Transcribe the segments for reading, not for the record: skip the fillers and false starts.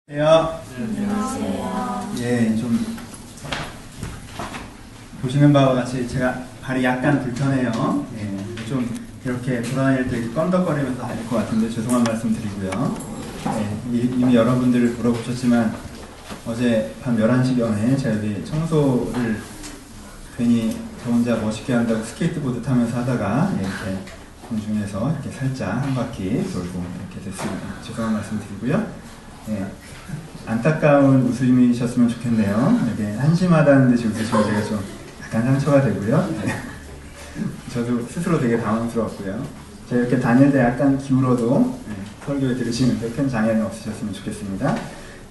안녕하세요. 예, 좀 보시는 바와 같이 제가 발이 약간 불편해요. 예, 좀 이렇게 돌아다닐 때 껌덕거리면서 다닐 것 같은데 죄송한 말씀 드리고요. 예, 이미 여러분들을 물어보셨지만 어제 밤 11시경에 제가 여기 청소를 괜히 저 혼자 멋있게 한다고 스케이트보드 타면서 하다가 이렇게 공중에서 이렇게 살짝 한 바퀴 돌고 이렇게 됐습니다. 죄송한 말씀 드리고요. 예, 안타까운 웃음이셨으면 좋겠네요. 이렇게 한심하다는 듯이 웃으시면 제가 좀 약간 상처가 되고요. 네. 저도 스스로 되게 당황스러웠고요. 제가 이렇게 다닐 때 약간 기울어도 설교에 들으시는데 큰 장애는 없으셨으면 좋겠습니다.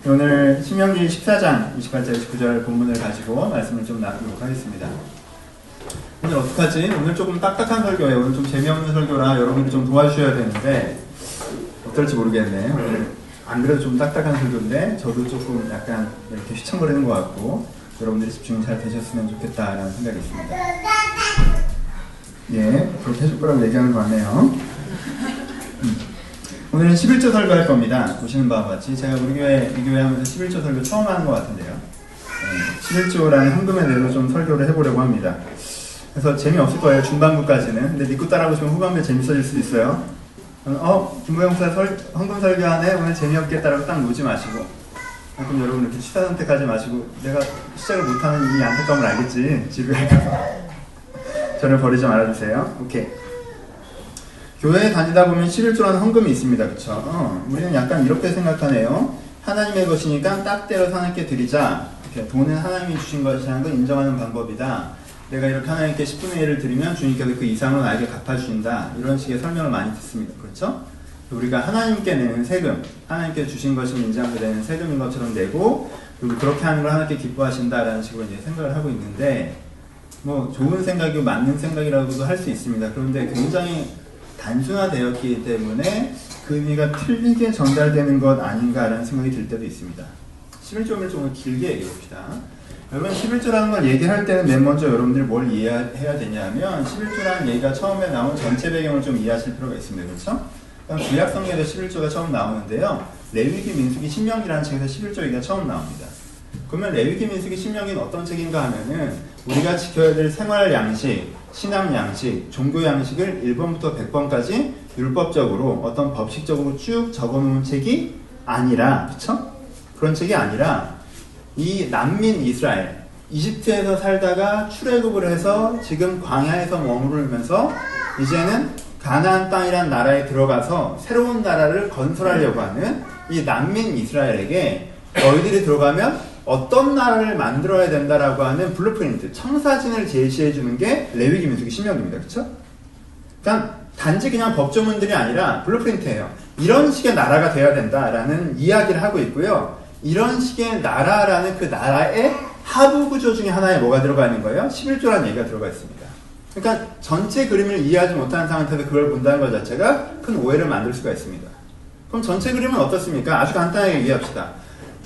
오늘 신명기 14장 28절 29절 본문을 가지고 말씀을 좀 나누도록 하겠습니다. 오늘 어떡하지? 오늘 조금 딱딱한 설교예요. 오늘 좀 재미없는 설교라 여러분들이 좀 도와주셔야 되는데 어떨지 모르겠네. 오늘 안 그래도 좀 딱딱한 설교인데 저도 조금 약간 이렇게 휘청거리는 것 같고 여러분들이 집중 잘 되셨으면 좋겠다라는 생각이 있습니다. 예, 그렇게 해줄 거라고 얘기하는 것 같네요. 오늘은 11조 설교할 겁니다. 보시는 바와 같이 제가 우리 교회 이 교회 하면서 11조 설교 처음 하는 것 같은데요. 11조라는 헌금에 대해서 좀 설교를 해보려고 합니다. 그래서 재미없을 거예요. 중반부까지는. 근데 믿고 따라오시면 후반부에 재밌어질 수도 있어요. 김보영사 헌금 설교하네? 오늘 재미없겠다라고 딱 놓지 마시고 그럼 여러분 이렇게 취사 선택하지 마시고 내가 시작을 못하는 이 안타까움을 알겠지? 지루해 저를 버리지 말아주세요. 오케이. 교회에 다니다 보면 11조라는 헌금이 있습니다. 그쵸? 우리는 약간 이렇게 생각하네요. 하나님의 것이니까 딱 때려서 하나님께 드리자. 이렇게 돈은 하나님이 주신 것이라는 걸 인정하는 방법이다. 내가 이렇게 하나님께 10분의 1을 드리면 주님께서 그 이상으로 나에게 갚아주신다. 이런 식의 설명을 많이 듣습니다. 그렇죠? 우리가 하나님께 내는 세금, 하나님께 주신 것이 인정하게 되는 세금인 것처럼 내고 그리고 그렇게 하는 걸 하나님께 기뻐하신다라는 식으로 이제 생각을 하고 있는데 뭐 좋은 생각이고 맞는 생각이라고도 할 수 있습니다. 그런데 굉장히 단순화되었기 때문에 그 의미가 틀리게 전달되는 것 아닌가라는 생각이 들 때도 있습니다. 11조를 좀 길게 얘기해 봅시다. 여러분 11조라는 걸 얘기할 때는 맨 먼저 여러분들이 뭘 이해해야 되냐면 11조라는 얘기가 처음에 나온 전체 배경을 좀 이해하실 필요가 있습니다. 그렇죠? 구약 성경에도 11조가 처음 나오는데요. 레위기, 민수기, 신명기라는 책에서 11조 얘기가 처음 나옵니다. 그러면 레위기, 민수기, 신명기는 어떤 책인가 하면은 우리가 지켜야 될 생활 양식, 신앙 양식, 종교 양식을 1번부터 100번까지 율법적으로 어떤 법식적으로 쭉 적어놓은 책이 아니라 그렇죠? 그런 책이 아니라 이 난민 이스라엘, 이집트에서 살다가 출애굽을 해서 지금 광야에서 머무르면서 이제는 가나안 땅이란 나라에 들어가서 새로운 나라를 건설하려고 하는 이 난민 이스라엘에게 너희들이 들어가면 어떤 나라를 만들어야 된다라고 하는 블루프린트, 청사진을 제시해 주는 게 레위기, 민수기, 신명기입니다. 그렇죠? 그러니까 단지 그냥 법조문들이 아니라 블루프린트예요. 이런 식의 나라가 돼야 된다라는 이야기를 하고 있고요. 이런 식의 나라라는 그 나라의 하부 구조 중에 하나에 뭐가 들어가 있는 거예요? 11조라는 얘기가 들어가 있습니다. 그러니까 전체 그림을 이해하지 못하는 상태에서 그걸 본다는 것 자체가 큰 오해를 만들 수가 있습니다. 그럼 전체 그림은 어떻습니까? 아주 간단하게 얘기합시다.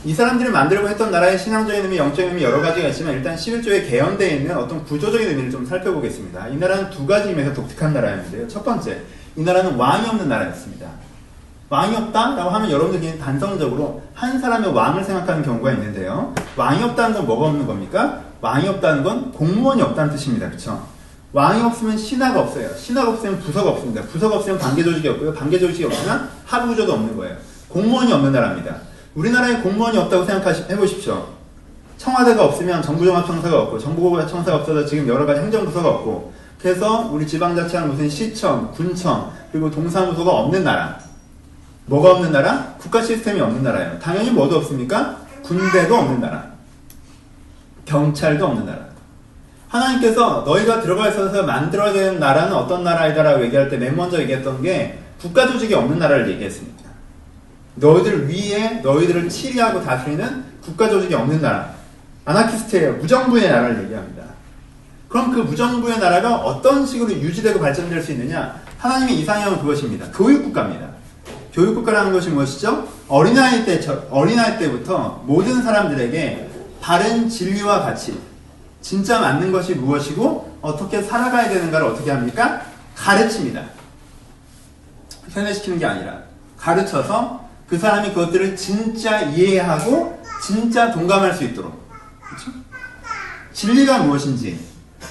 이 사람들이 만들고 했던 나라의 신앙적인 의미, 영적인 의미 여러 가지가 있지만 일단 11조에 개연되어 있는 어떤 구조적인 의미를 좀 살펴보겠습니다. 이 나라는 두 가지 의미에서 독특한 나라였는데요. 첫 번째, 이 나라는 왕이 없는 나라였습니다. 왕이 없다? 라고 하면 여러분들이 단성적으로 한 사람의 왕을 생각하는 경우가 있는데요. 왕이 없다는 건 뭐가 없는 겁니까? 왕이 없다는 건 공무원이 없다는 뜻입니다. 그렇죠? 왕이 없으면 신하가 없어요. 신하가 없으면 부서가 없습니다. 부서가 없으면 관계조직이 없고요. 관계조직이 없으면 하부구조도 없는 거예요. 공무원이 없는 나라입니다. 우리나라에 공무원이 없다고 생각해보십시오. 청와대가 없으면 정부종합청사가 없고 정부청사가 없어서 지금 여러 가지 행정부서가 없고 그래서 우리 지방자치하는 무슨 시청, 군청 그리고 동사무소가 없는 나라. 뭐가 없는 나라? 국가 시스템이 없는 나라예요. 당연히 뭐도 없습니까? 군대도 없는 나라. 경찰도 없는 나라. 하나님께서 너희가 들어가 있어서 만들어야 되는 나라는 어떤 나라이다라고 얘기할 때 맨 먼저 얘기했던 게 국가 조직이 없는 나라를 얘기했습니다. 너희들 위에 너희들을 치리하고 다스리는 국가 조직이 없는 나라. 아나키스트예요. 무정부의 나라를 얘기합니다. 그럼 그 무정부의 나라가 어떤 식으로 유지되고 발전될 수 있느냐? 하나님의 이상형은 그것입니다. 교육국가입니다. 교육국가라는 것이 무엇이죠? 어린아이 때부터 모든 사람들에게 바른 진리와 가치, 진짜 맞는 것이 무엇이고 어떻게 살아가야 되는가를 어떻게 합니까? 가르칩니다. 세뇌시키는 게 아니라 가르쳐서 그 사람이 그것들을 진짜 이해하고 진짜 동감할 수 있도록. 그렇죠? 진리가 무엇인지,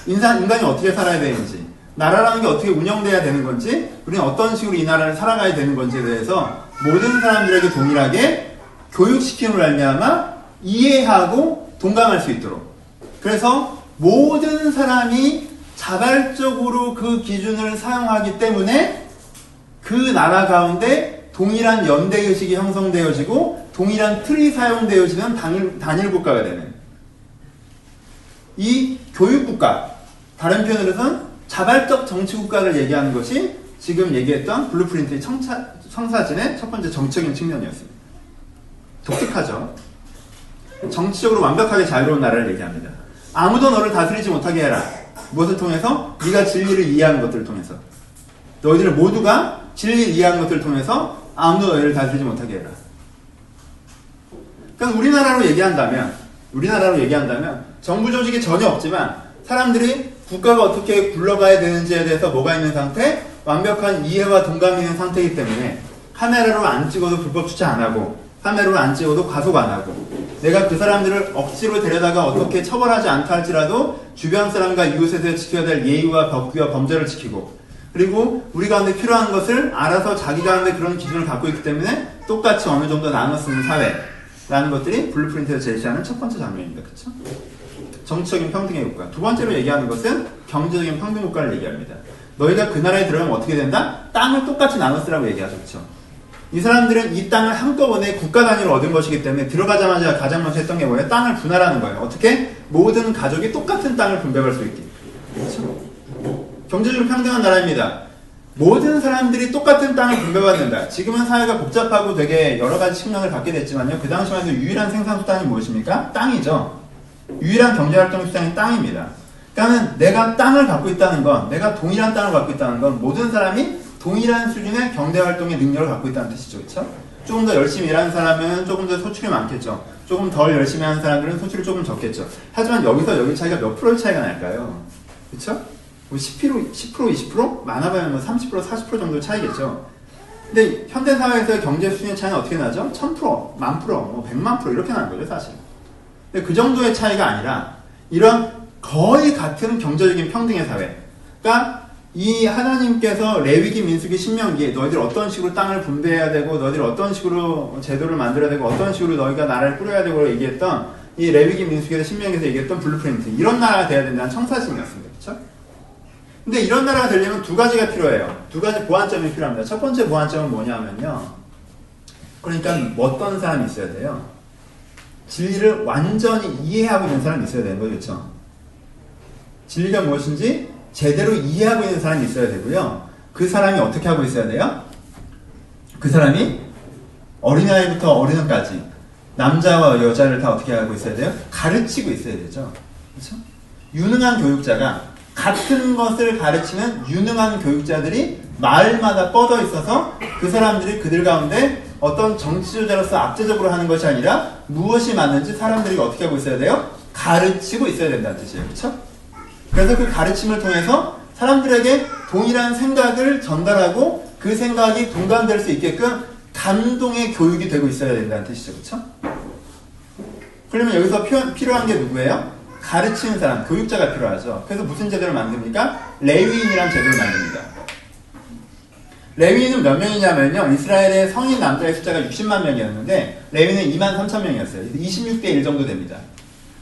인간이 어떻게 살아야 되는지, 나라라는 게 어떻게 운영돼야 되는 건지, 우리는 어떤 식으로 이 나라를 살아가야 되는 건지에 대해서 모든 사람들에게 동일하게 교육시킴으로 말미암아 이해하고 동감할 수 있도록. 그래서 모든 사람이 자발적으로 그 기준을 사용하기 때문에 그 나라 가운데 동일한 연대의식이 형성되어지고 동일한 틀이 사용되어지는 단일 국가가 되는 이 교육국가, 다른 표현으로는 자발적 정치국가를 얘기하는 것이 지금 얘기했던 블루프린트의 청사진의 첫 번째 정치적인 측면이었습니다. 독특하죠? 정치적으로 완벽하게 자유로운 나라를 얘기합니다. 아무도 너를 다스리지 못하게 해라. 무엇을 통해서? 네가 진리를 이해하는 것들을 통해서. 너희들 모두가 진리를 이해하는 것들을 통해서 아무도 너희를 다스리지 못하게 해라. 그러니까 우리나라로 얘기한다면 정부 조직이 전혀 없지만 사람들이 국가가 어떻게 굴러가야 되는지에 대해서 뭐가 있는 상태? 완벽한 이해와 동감이 있는 상태이기 때문에 카메라로 안 찍어도 불법 주차 안 하고 카메라로 안 찍어도 과속 안 하고 내가 그 사람들을 억지로 데려다가 어떻게 처벌하지 않다 할지라도 주변 사람과 이웃에서 지켜야 될 예의와 법규와 범죄를 지키고 그리고 우리 가운데 필요한 것을 알아서 자기 가운데 그런 기준을 갖고 있기 때문에 똑같이 어느 정도 나눠 쓰는 사회라는 것들이 블루프린트에서 제시하는 첫 번째 장면입니다. 그렇죠? 정치적인 평등의 국가. 두 번째로 얘기하는 것은 경제적인 평등 국가를 얘기합니다. 너희가 그 나라에 들어가면 어떻게 된다? 땅을 똑같이 나눠 쓰라고 얘기하죠. 그렇죠? 이 사람들은 이 땅을 한꺼번에 국가 단위로 얻은 것이기 때문에 들어가자마자 가장 먼저 했던 게 뭐예요? 땅을 분할하는 거예요. 어떻게? 모든 가족이 똑같은 땅을 분배할 수 있게. 그렇죠? 경제적으로 평등한 나라입니다. 모든 사람들이 똑같은 땅을 분배받는다. 지금은 사회가 복잡하고 되게 여러 가지 측면을 갖게 됐지만요. 그 당시만 해도 유일한 생산 수단이 무엇입니까? 땅이죠. 유일한 경제활동 수단이 땅입니다. 그러니까 내가 땅을 갖고 있다는 건, 내가 동일한 땅을 갖고 있다는 건 모든 사람이 동일한 수준의 경제활동의 능력을 갖고 있다는 뜻이죠. 그렇죠? 조금 더 열심히 일하는 사람은 조금 더 소출이 많겠죠. 조금 덜 열심히 하는 사람들은 소출이 조금 적겠죠. 하지만 여기서 여기 차이가 몇 프로의 차이가 날까요? 그렇죠? 10%, 20%? 많아봐야 30%, 40% 정도 차이겠죠. 근데 현대사회에서의 경제 수준의 차이는 어떻게 나죠? 1000%, 10,000%, 100만% 이렇게 나는 거죠, 사실. 근데 그 정도의 차이가 아니라 이런 거의 같은 경제적인 평등의 사회. 그러니까 이 하나님께서 레위기, 민수기, 신명기에 너희들 어떤 식으로 땅을 분배해야 되고 너희들 어떤 식으로 제도를 만들어야 되고 어떤 식으로 너희가 나라를 꾸려야 되고 얘기했던 이 레위기, 민수기에서 신명기에서 얘기했던 블루프린트, 이런 나라가 돼야 된다는 청사진이었습니다. 그렇죠? 근데 이런 나라가 되려면 두 가지가 필요해요. 두 가지 보완점이 필요합니다. 첫 번째 보완점은 뭐냐면요. 그러니까 어떤 사람이 있어야 돼요? 진리를 완전히 이해하고 있는 사람이 있어야 되는 거죠. 그렇죠? 진리가 무엇인지 제대로 이해하고 있는 사람이 있어야 되고요. 그 사람이 어떻게 하고 있어야 돼요? 그 사람이 어린아이부터 어린아이까지 남자와 여자를 다 어떻게 하고 있어야 돼요? 가르치고 있어야 되죠. 그렇죠? 유능한 교육자가 같은 것을 가르치는 유능한 교육자들이 마을마다 뻗어 있어서 그 사람들이 그들 가운데 어떤 정치조자로서 압제적으로 하는 것이 아니라 무엇이 맞는지 사람들이 어떻게 하고 있어야 돼요? 가르치고 있어야 된다는 뜻이에요. 그렇죠? 그래서 그 가르침을 통해서 사람들에게 동일한 생각을 전달하고 그 생각이 동감될 수 있게끔 감동의 교육이 되고 있어야 된다는 뜻이죠. 그렇죠? 그러면 여기서 필요한 게 누구예요? 가르치는 사람, 교육자가 필요하죠. 그래서 무슨 제도를 만듭니까? 레위인이라는 제도를 만듭니다. 레위인은 몇 명이냐면요. 이스라엘의 성인 남자의 숫자가 60만 명이었는데 레위는 23,000명이었어요. 26대 1 정도 됩니다.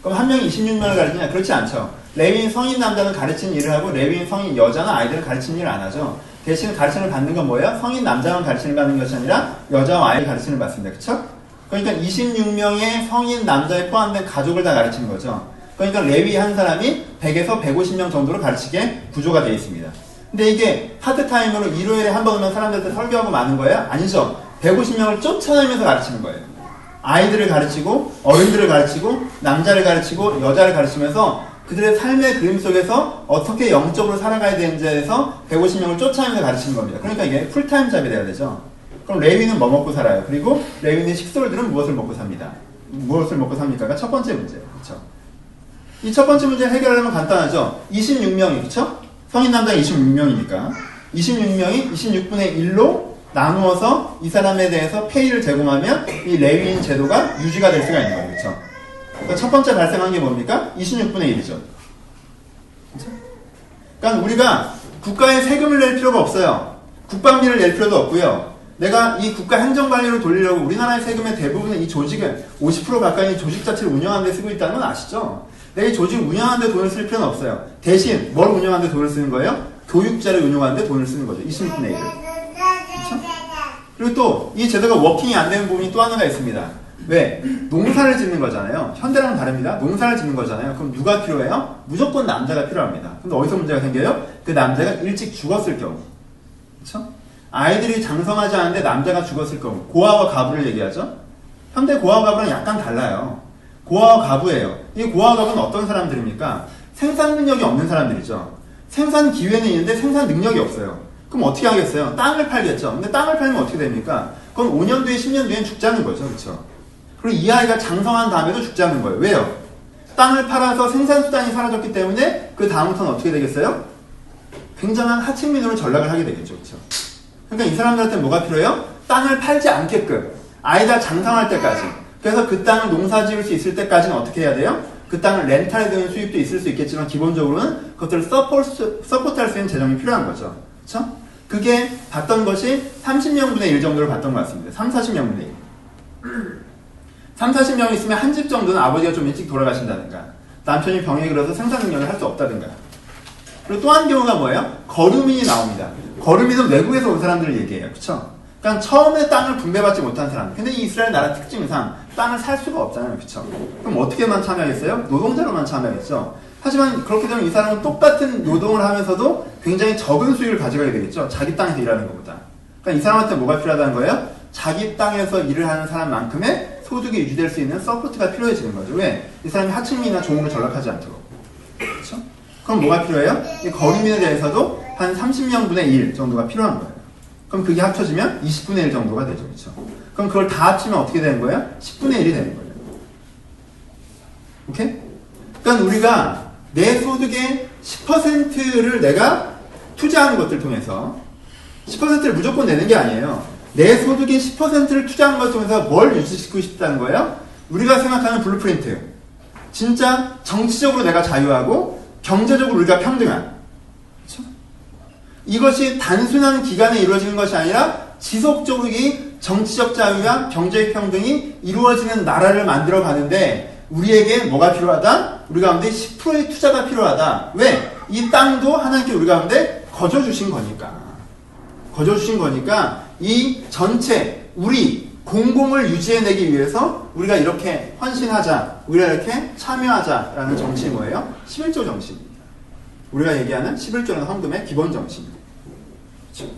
그럼 한 명이 26명을 가르치냐? 그렇지 않죠. 레위인 성인 남자는 가르치는 일을 하고 레위인 성인 여자나 아이들은 가르치는 일을 안 하죠. 대신 가르침을 받는 건 뭐예요? 성인 남자만 가르치는 받는 것이 아니라 여자와 아이를 가르치는 받습니다. 그쵸? 그러니까 26명의 성인 남자에 포함된 가족을 다 가르치는 거죠. 그러니까 레위 한 사람이 100에서 150명 정도로 가르치게 구조가 되어 있습니다. 근데 이게 파트타임으로 일요일에 한 번 오면 사람들한테 설교하고 마는 거예요? 아니죠. 150명을 쫓아다니면서 가르치는 거예요. 아이들을 가르치고 어른들을 가르치고 남자를 가르치고 여자를 가르치면서 그들의 삶의 그림 속에서 어떻게 영적으로 살아가야 되는지에 대해서 150명을 쫓아다니면서 가르치는 겁니다. 그러니까 이게 풀타임 잡이 돼야 되죠. 그럼 레위는 뭐 먹고 살아요? 그리고 레위는 식솔들은 무엇을 먹고 삽니다. 무엇을 먹고 삽니까가 첫 번째 문제예요. 그렇죠? 이 첫 번째 문제를 해결하려면 간단하죠. 26명이, 그쵸? 성인 남자 26명이니까. 26명이 26분의 1로 나누어서 이 사람에 대해서 페이를 제공하면 이 레위인 제도가 유지가 될 수가 있는 거예요. 그렇죠? 그러니까 첫 번째 발생한 게 뭡니까? 26분의 1이죠. 그렇죠? 그러니까 우리가 국가에 세금을 낼 필요가 없어요. 국방비를 낼 필요도 없고요. 내가 이 국가 행정관리를 돌리려고 우리나라의 세금의 대부분은 이 조직을 50% 가까이 조직 자체를 운영하는 데 쓰고 있다는 건 아시죠? 내가 이 조직을 운영하는 데 돈을 쓸 필요는 없어요. 대신 뭘 운영하는 데 돈을 쓰는 거예요? 교육자를 운영하는 데 돈을 쓰는 거죠. 26분의 1을. 그렇죠? 그리고 또 이 제도가 워킹이 안 되는 부분이 또 하나가 있습니다. 왜? 농사를 짓는 거잖아요. 현대랑 다릅니다. 농사를 짓는 거잖아요. 그럼 누가 필요해요? 무조건 남자가 필요합니다. 근데 어디서 문제가 생겨요? 그 남자가 일찍 죽었을 경우. 그렇죠? 아이들이 장성하지 않은데 남자가 죽었을 경우. 고아와 가부를 얘기하죠. 현대 고아와 가부랑 약간 달라요. 고아와 가부예요. 이 고아와 가부는 어떤 사람들입니까? 생산 능력이 없는 사람들이죠. 생산 기회는 있는데 생산 능력이 없어요. 그럼 어떻게 하겠어요? 땅을 팔겠죠. 근데 땅을 팔면 어떻게 됩니까? 그건 5년 뒤에 10년 뒤엔 죽자는 거죠. 그렇죠? 그리고 이 아이가 장성한 다음에도 죽자는 거예요. 왜요? 땅을 팔아서 생산수단이 사라졌기 때문에 그 다음부터는 어떻게 되겠어요? 굉장한 하층민으로 전락을 하게 되겠죠. 그렇죠? 그러니까 이 사람들한테 뭐가 필요해요? 땅을 팔지 않게끔 아이가 장성할 때까지. 그래서 그 땅을 농사 지을 수 있을 때까지는 어떻게 해야 돼요? 그 땅을 렌탈에 드는 수입도 있을 수 있겠지만 기본적으로는 그것들을 서포트할 수 있는 재정이 필요한 거죠. 그렇죠? 그게 봤던 것이 30명분의 1 정도를 봤던 것 같습니다. 3, 40명분의 1. 3, 40명 있으면 한 집 정도는 아버지가 좀 일찍 돌아가신다든가 남편이 병에 걸려서 생산 능력을 할 수 없다든가. 그리고 또 한 경우가 뭐예요? 거류민이 나옵니다. 거류민은 외국에서 온 사람들을 얘기해요. 그쵸? 그러니까 처음에 땅을 분배받지 못한 사람. 근데 이 이스라엘 나라 특징상 땅을 살 수가 없잖아요. 그쵸? 그럼 어떻게만 참여하겠어요? 노동자로만 참여하겠죠. 하지만 그렇게 되면 이 사람은 똑같은 노동을 하면서도 굉장히 적은 수익을 가져가게 되겠죠. 자기 땅에서 일하는 것보다. 그러니까 이 사람한테 뭐가 필요하다는 거예요? 자기 땅에서 일을 하는 사람만큼의 소득이 유지될 수 있는 서포트가 필요해지는 거죠. 왜? 이 사람이 하층민이나 종으로 전락하지 않도록. 그렇죠? 그럼 뭐가 필요해요? 이 거류민에 대해서도 한 30명분의 1 정도가 필요한 거예요. 그럼 그게 합쳐지면 20분의 1 정도가 되죠. 그렇죠? 그럼 그걸 다 합치면 어떻게 되는 거예요? 10분의 1이 되는 거예요. 오케이? 그러니까 우리가 내 소득의 10%를 내가 투자하는 것들 통해서 10%를 무조건 내는 게 아니에요. 내 소득의 10%를 투자하는 것을 통해서 뭘 유지시키고 싶다는 거예요? 우리가 생각하는 블루프린트. 진짜 정치적으로 내가 자유하고 경제적으로 우리가 평등한. 그렇죠? 이것이 단순한 기간에 이루어지는 것이 아니라 지속적으로 이 정치적 자유와 경제적 평등이 이루어지는 나라를 만들어 가는데 우리에게 뭐가 필요하다? 우리 가운데 10%의 투자가 필요하다. 왜? 이 땅도 하나님께 우리 가운데 거저 주신 거니까. 거저 주신 거니까 이 전체 우리 공공을 유지해내기 위해서 우리가 이렇게 헌신하자, 우리가 이렇게 참여하자라는 정신이 뭐예요? 11조 정신입니다. 우리가 얘기하는 11조라는 헌금의 기본 정신입니다. 그렇죠?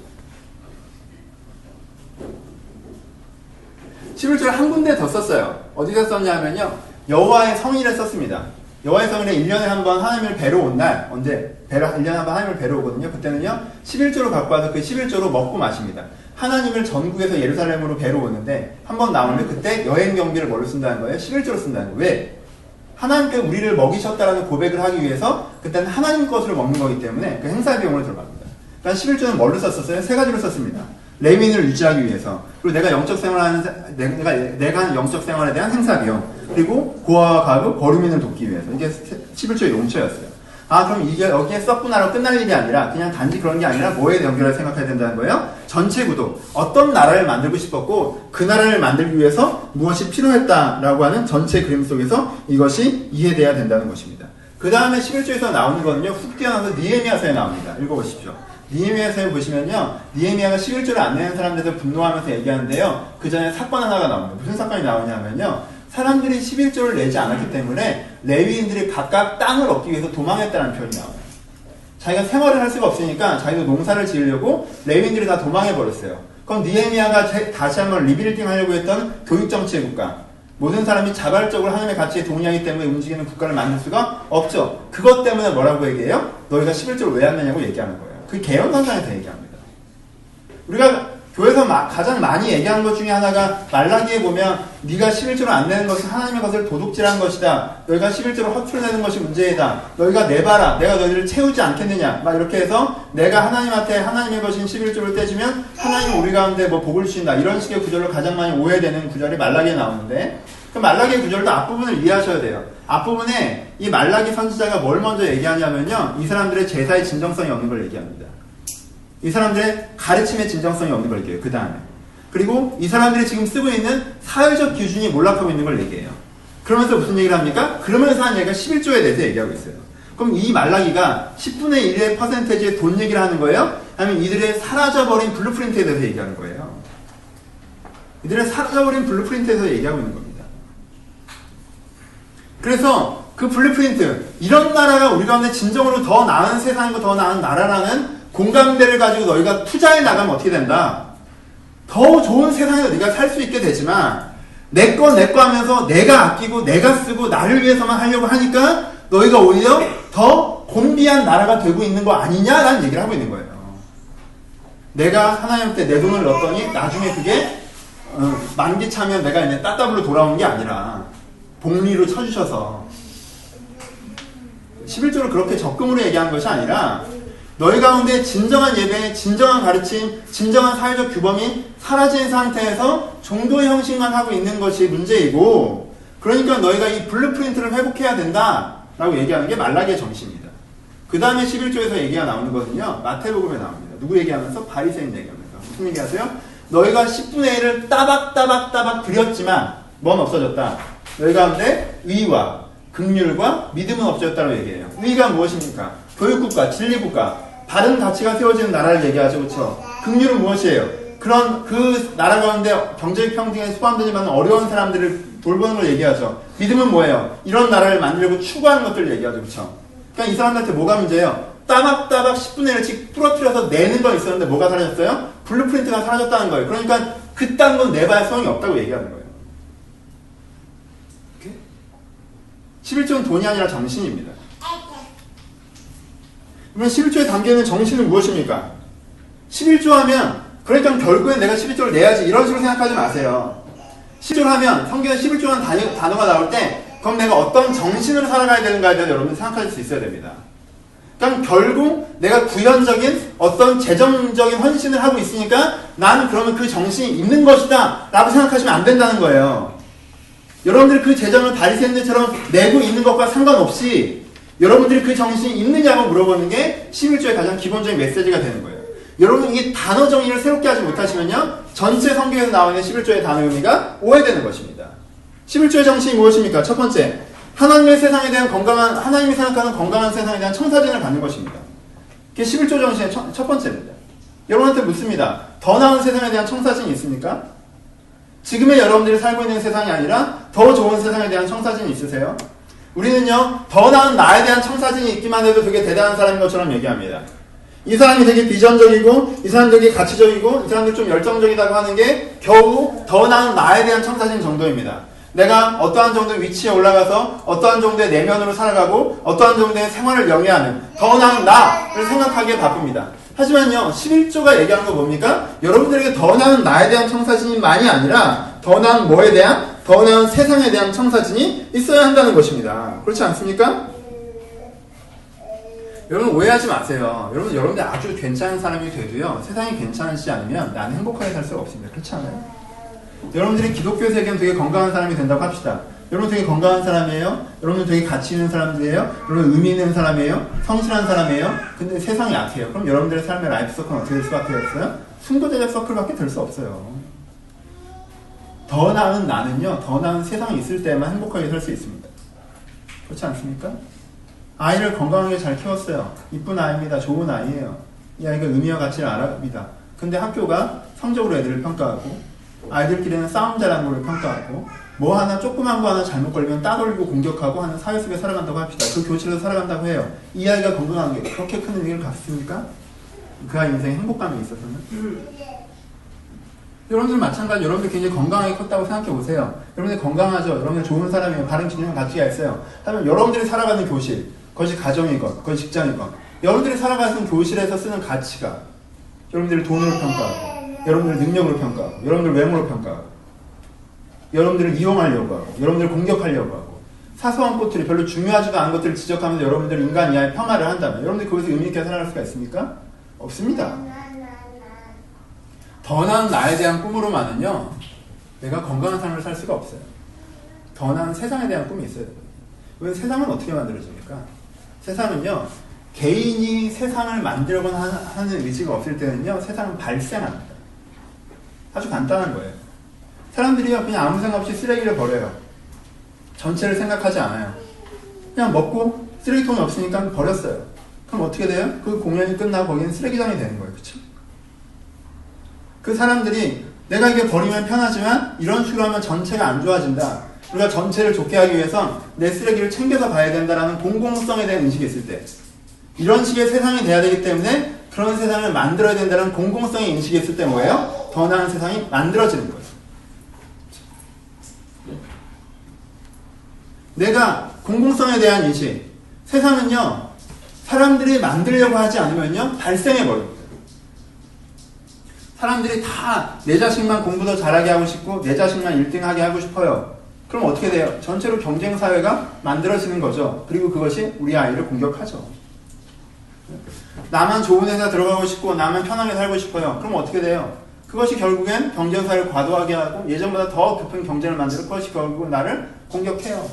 11조를 한 군데 더 썼어요. 어디서 썼냐면요. 여호와의 성일에 썼습니다. 여호와의 성일에 1년에 한 번 하나님을 뵈러 온 날, 언제? 1년에 한 번 하나님을 뵈러 오거든요. 그때는요, 11조로 갖고 와서 그 11조로 먹고 마십니다. 하나님을 전국에서 예루살렘으로 뵈러 오는데, 한 번 나오는데 그때 여행 경비를 뭘로 쓴다는 거예요? 11조로 쓴다는 거예요. 왜? 하나님께 우리를 먹이셨다라는 고백을 하기 위해서, 그때는 하나님 것으로 먹는 거기 때문에 그 행사 비용으로 들어갑니다. 그러니까 11조는 뭘로 썼었어요? 세 가지로 썼습니다. 레위인을 유지하기 위해서, 그리고 내가 영적 생활하는 내가 하는 영적 생활에 대한 행사 비용, 그리고 고아와 가부, 거류민을 돕기 위해서. 이게 11조의 용처였어요. 아, 그럼 이게 여기에 썼구나로 끝날 일이 아니라 그냥 단지 그런 게 아니라 뭐에 연결해서 생각해야 된다는 거예요? 전체 구도. 어떤 나라를 만들고 싶었고 그 나라를 만들기 위해서 무엇이 필요했다라고 하는 전체 그림 속에서 이것이 이해돼야 된다는 것입니다. 그 다음에 11조에서 나오는 거는요. 훅 뛰어나서 니에미야서에 나옵니다. 읽어보십시오. 니에미야서에 보시면요. 니에미야가 11조를 안 내는 사람들에서 분노하면서 얘기하는데요. 그 전에 사건 하나가 나옵니다. 무슨 사건이 나오냐면요. 사람들이 11조를 내지 않았기 때문에 레위인들이 각각 땅을 얻기 위해서 도망했다는 표현이 나와요. 자기가 생활을 할 수가 없으니까 자기도 농사를 지으려고 레위인들이 다 도망해버렸어요. 그럼 니에미야가 다시 한번 리빌딩 하려고 했던 교육정치의 국가, 모든 사람이 자발적으로 하나님의 가치에 동의하기 때문에 움직이는 국가를 만들 수가 없죠. 그것 때문에 뭐라고 얘기해요? 너희가 11조를 왜 안 내냐고 얘기하는 거예요. 그 개헌선상에서 얘기합니다. 우리가 교회에서 가장 많이 얘기하는 것 중에 하나가 말라기에 보면 네가 11조를 안 내는 것은 하나님의 것을 도둑질한 것이다. 너희가 11조를 허투루 내는 것이 문제이다. 너희가 내봐라. 내가 너희를 채우지 않겠느냐. 막 이렇게 해서 내가 하나님한테 하나님의 것인 11조를 떼주면 하나님은 우리 가운데 뭐 복을 주신다. 이런 식의 구절로 가장 많이 오해되는 구절이 말라기에 나오는데 그 말라기의 구절도 앞부분을 이해하셔야 돼요. 앞부분에 이 말라기 선지자가 뭘 먼저 얘기하냐면요. 이 사람들의 제사의 진정성이 없는 걸 얘기합니다. 이 사람들의 가르침의 진정성이 없는 걸 얘기해요. 그 다음에. 그리고 이 사람들이 지금 쓰고 있는 사회적 기준이 몰락하고 있는 걸 얘기해요. 그러면서 무슨 얘기를 합니까? 그러면서 한 얘기가 11조에 대해서 얘기하고 있어요. 그럼 이 말라기가 10분의 1의 퍼센테이지의 돈 얘기를 하는 거예요? 아니면 이들의 사라져버린 블루프린트에 대해서 얘기하는 거예요? 이들의 사라져버린 블루프린트에 대해서 얘기하고 있는 겁니다. 그래서 그 블루프린트, 이런 나라가 우리 가운데 진정으로 더 나은 세상이고 더 나은 나라라는 공감대를 가지고 너희가 투자해 나가면 어떻게 된다? 더 좋은 세상에서 네가 살 수 있게 되지만 내 거 하면서 내가 아끼고 내가 쓰고 나를 위해서만 하려고 하니까 너희가 오히려 더 곤비한 나라가 되고 있는 거 아니냐라는 얘기를 하고 있는 거예요. 내가 하나님한테 내 돈을 넣었더니 나중에 그게 만기 차면 내가 이제 따따블로 돌아오는 게 아니라 복리로 쳐주셔서 11조를 그렇게 적금으로 얘기한 것이 아니라 너희 가운데 진정한 예배, 진정한 가르침, 진정한 사회적 규범이 사라진 상태에서 종교의 형식만 하고 있는 것이 문제이고, 그러니까 너희가 이 블루프린트를 회복해야 된다라고 얘기하는 게 말라기의 정신입니다. 그 다음에 11조에서 얘기가 나오는 거거든요. 마태복음에 나옵니다. 누구 얘기하면서? 바리새인 얘기하면서. 무슨 얘기하세요? 너희가 10분의 1을 따박따박 드렸지만 뭔 없어졌다? 너희 가운데 의와 긍휼과 믿음은 없어졌다고 얘기해요. 의가 무엇입니까? 교육국가, 진리국가, 바른 가치가 세워지는 나라를 얘기하죠. 그렇죠? 긍휼은 무엇이에요? 그런 그 나라 가운데 경제적 평등에 수반되지 않는 어려운 사람들을 돌보는 걸 얘기하죠. 믿음은 뭐예요? 이런 나라를 만들려고 추구하는 것들을 얘기하죠. 그렇죠? 그러니까 이 사람들한테 뭐가 문제예요? 따박따박 10분의 1씩 부러뜨려서 내는 건 있었는데 뭐가 사라졌어요? 블루프린트가 사라졌다는 거예요. 그러니까 그딴 건 내봐야 소용이 없다고 얘기하는 거예요. 11조는 돈이 아니라 정신입니다. 그러면 11조에 담겨있는 정신은 무엇입니까? 11조 하면 그러니까 결국엔 내가 11조를 내야지 이런 식으로 생각하지 마세요. 11조를 하면 성경에 11조라는 단어가 나올 때 그럼 내가 어떤 정신으로 살아가야 되는가에 대해서 여러분 생각하실 수 있어야 됩니다. 그러니까 결국 내가 구현적인 어떤 재정적인 헌신을 하고 있으니까 나는 그러면 그 정신이 있는 것이다 라고 생각하시면 안 된다는 거예요. 여러분들이 그 재정을 바리새인들처럼 내고 있는 것과 상관없이 여러분들이 그 정신이 있느냐고 물어보는 게 11조의 가장 기본적인 메시지가 되는 거예요. 여러분 이 단어 정의를 새롭게 하지 못하시면요 전체 성경에서 나오는 11조의 단어 의미가 오해되는 것입니다. 11조의 정신이 무엇입니까? 첫 번째, 하나님의 세상에 대한 건강한, 하나님이 생각하는 건강한 세상에 대한 청사진을 갖는 것입니다. 그게 11조 정신의 첫 번째입니다. 여러분한테 묻습니다. 더 나은 세상에 대한 청사진이 있습니까? 지금의 여러분들이 살고 있는 세상이 아니라 더 좋은 세상에 대한 청사진이 있으세요? 우리는요 더 나은 나에 대한 청사진이 있기만 해도 되게 대단한 사람인 것처럼 얘기합니다. 이 사람이 되게 비전적이고 이 사람이 되게 가치적이고 이 사람들이 좀 열정적이라고 하는 게 겨우 더 나은 나에 대한 청사진 정도입니다. 내가 어떠한 정도의 위치에 올라가서 어떠한 정도의 내면으로 살아가고 어떠한 정도의 생활을 영위하는 더 나은 나를 생각하기에 바쁩니다. 하지만요 11조가 얘기하는 거 뭡니까? 여러분들에게 더 나은 나에 대한 청사진만이 아니라 더 나은 뭐에 대한? 더 나은 세상에 대한 청사진이 있어야 한다는 것입니다. 그렇지 않습니까? 여러분 오해하지 마세요. 여러분들 아주 괜찮은 사람이 돼도요 세상이 괜찮으시지 않으면 나는 행복하게 살 수가 없습니다. 그렇지 않아요? 여러분들이 기독교 세계는 되게 건강한 사람이 된다고 합시다. 여러분 되게 건강한 사람이에요? 여러분 되게 가치 있는 사람들이에요? 여러분 의미 있는 사람이에요? 성실한 사람이에요? 근데 세상이 약해요. 그럼 여러분들의 삶의 라이프 서클은 어떻게 될 수밖에 없어요? 순도대적 서클밖에 될 수 없어요. 더 나은 나는요 더 나은 세상이 있을 때만 행복하게 살 수 있습니다. 그렇지 않습니까? 아이를 건강하게 잘 키웠어요. 이쁜 아이입니다. 좋은 아이예요. 이 아이가 의미와 가치를 알아갑니다. 근데 학교가 성적으로 애들을 평가하고 아이들끼리는 싸움 잘하는 걸 평가하고 뭐 하나 조그만 거 하나 잘못 걸리면 따돌리고 공격하고 하는 사회 속에 살아간다고 합시다. 그 교실에서 살아간다고 해요. 이 아이가 건강한 게 그렇게 큰 의미를 갖습니까? 그 아이 인생에 행복감이 있어서는? 여러분들 마찬가지. 여러분들 굉장히 건강하게 컸다고 생각해 보세요. 여러분들 건강하죠. 여러분들 좋은 사람이에요. 바른 균형 가치가 있어요. 하지만 여러분들이 살아가는 교실, 그것이 가정이건 그것이 직장이건 여러분들이 살아가는 교실에서 쓰는 가치가 여러분들이 돈으로 평가하고 여러분들 능력으로 평가하고, 여러분들 외모로 평가하고, 여러분들을 이용하려고 하고, 여러분들을 공격하려고 하고, 사소한 것들이 별로 중요하지도 않은 것들을 지적하면서 여러분들 인간 이하의 평화를 한다면 여러분들이 거기서 의미있게 살아갈 수가 있습니까? 없습니다. 더 나은 나에 대한 꿈으로만은요, 내가 건강한 삶을 살 수가 없어요. 더 나은 세상에 대한 꿈이 있어야 돼요. 왜 세상은 어떻게 만들어집니까? 세상은요, 개인이 세상을 만들거나 하는 의지가 없을 때는요, 세상은 발생합니다. 아주 간단한 거예요. 사람들이요, 그냥 아무 생각 없이 쓰레기를 버려요. 전체를 생각하지 않아요. 그냥 먹고 쓰레기통이 없으니까 버렸어요. 그럼 어떻게 돼요? 그 공연이 끝나고 거기는 쓰레기장이 되는 거예요. 그쵸? 그 사람들이 내가 이게 버리면 편하지만 이런 식으로 하면 전체가 안 좋아진다. 우리가 전체를 좋게 하기 위해선 내 쓰레기를 챙겨서 봐야 된다라는 공공성에 대한 인식이 있을 때, 이런 식의 세상이 돼야 되기 때문에 그런 세상을 만들어야 된다는 공공성의 인식이 있을 때 뭐예요? 더 나은 세상이 만들어지는 거예요. 내가 공공성에 대한 인식, 세상은요, 사람들이 만들려고 하지 않으면요, 발생해버립니다. 사람들이 다 내 자식만 공부 더 잘하게 하고 싶고 내 자식만 1등하게 하고 싶어요. 그럼 어떻게 돼요? 전체로 경쟁사회가 만들어지는 거죠. 그리고 그것이 우리 아이를 공격하죠. 나만 좋은 회사 들어가고 싶고 나만 편하게 살고 싶어요. 그럼 어떻게 돼요? 그것이 결국엔 경쟁사회를 과도하게 하고 예전보다 더 깊은 경쟁을 만들고 그것이 결국은 나를 공격해요.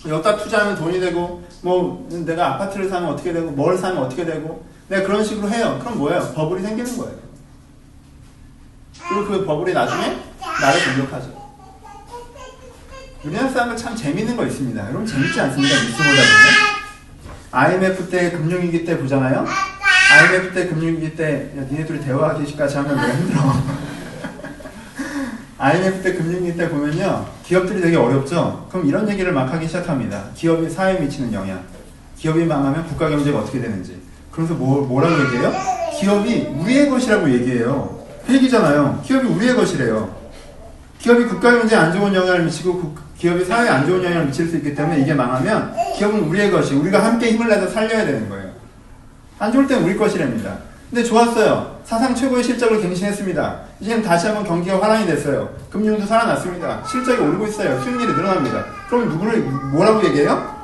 여기다 투자하면 돈이 되고 뭐 내가 아파트를 사면 어떻게 되고 뭘 사면 어떻게 되고 내가 그런 식으로 해요. 그럼 뭐예요? 버블이 생기는 거예요. 그리고 그 버블이 나중에 나를 공격하죠. 우리나라 사람들 참 재밌는 거 있습니다. 여러분 재밌지 않습니까? 뉴스 보다 보면 IMF 때 금융위기 때 보잖아요. IMF 때 금융위기 때 야, 니네 둘이 대화하기까지 하면 내가 힘들어. IMF 때 금융위기 때 보면요, 기업들이 되게 어렵죠. 그럼 이런 얘기를 막 하기 시작합니다. 기업이 사회에 미치는 영향, 기업이 망하면 국가 경제가 어떻게 되는지. 그래서 뭐라고 얘기해요? 기업이 우리의 것이라고 얘기해요. 그 얘기잖아요. 기업이 우리의 것이래요. 기업이 국가 경제에 안 좋은 영향을 미치고 기업이 사회에 안 좋은 영향을 미칠 수 있기 때문에 이게 망하면 기업은 우리의 것이, 우리가 함께 힘을 내서 살려야 되는 거예요. 안 좋을 땐 우리 것이랍니다. 근데 좋았어요. 사상 최고의 실적을 갱신했습니다. 이제는 다시 한번 경기가 화랑이 됐어요. 금융도 살아났습니다. 실적이 오르고 있어요. 수익률이 늘어납니다. 그럼 누구를 뭐라고 얘기해요?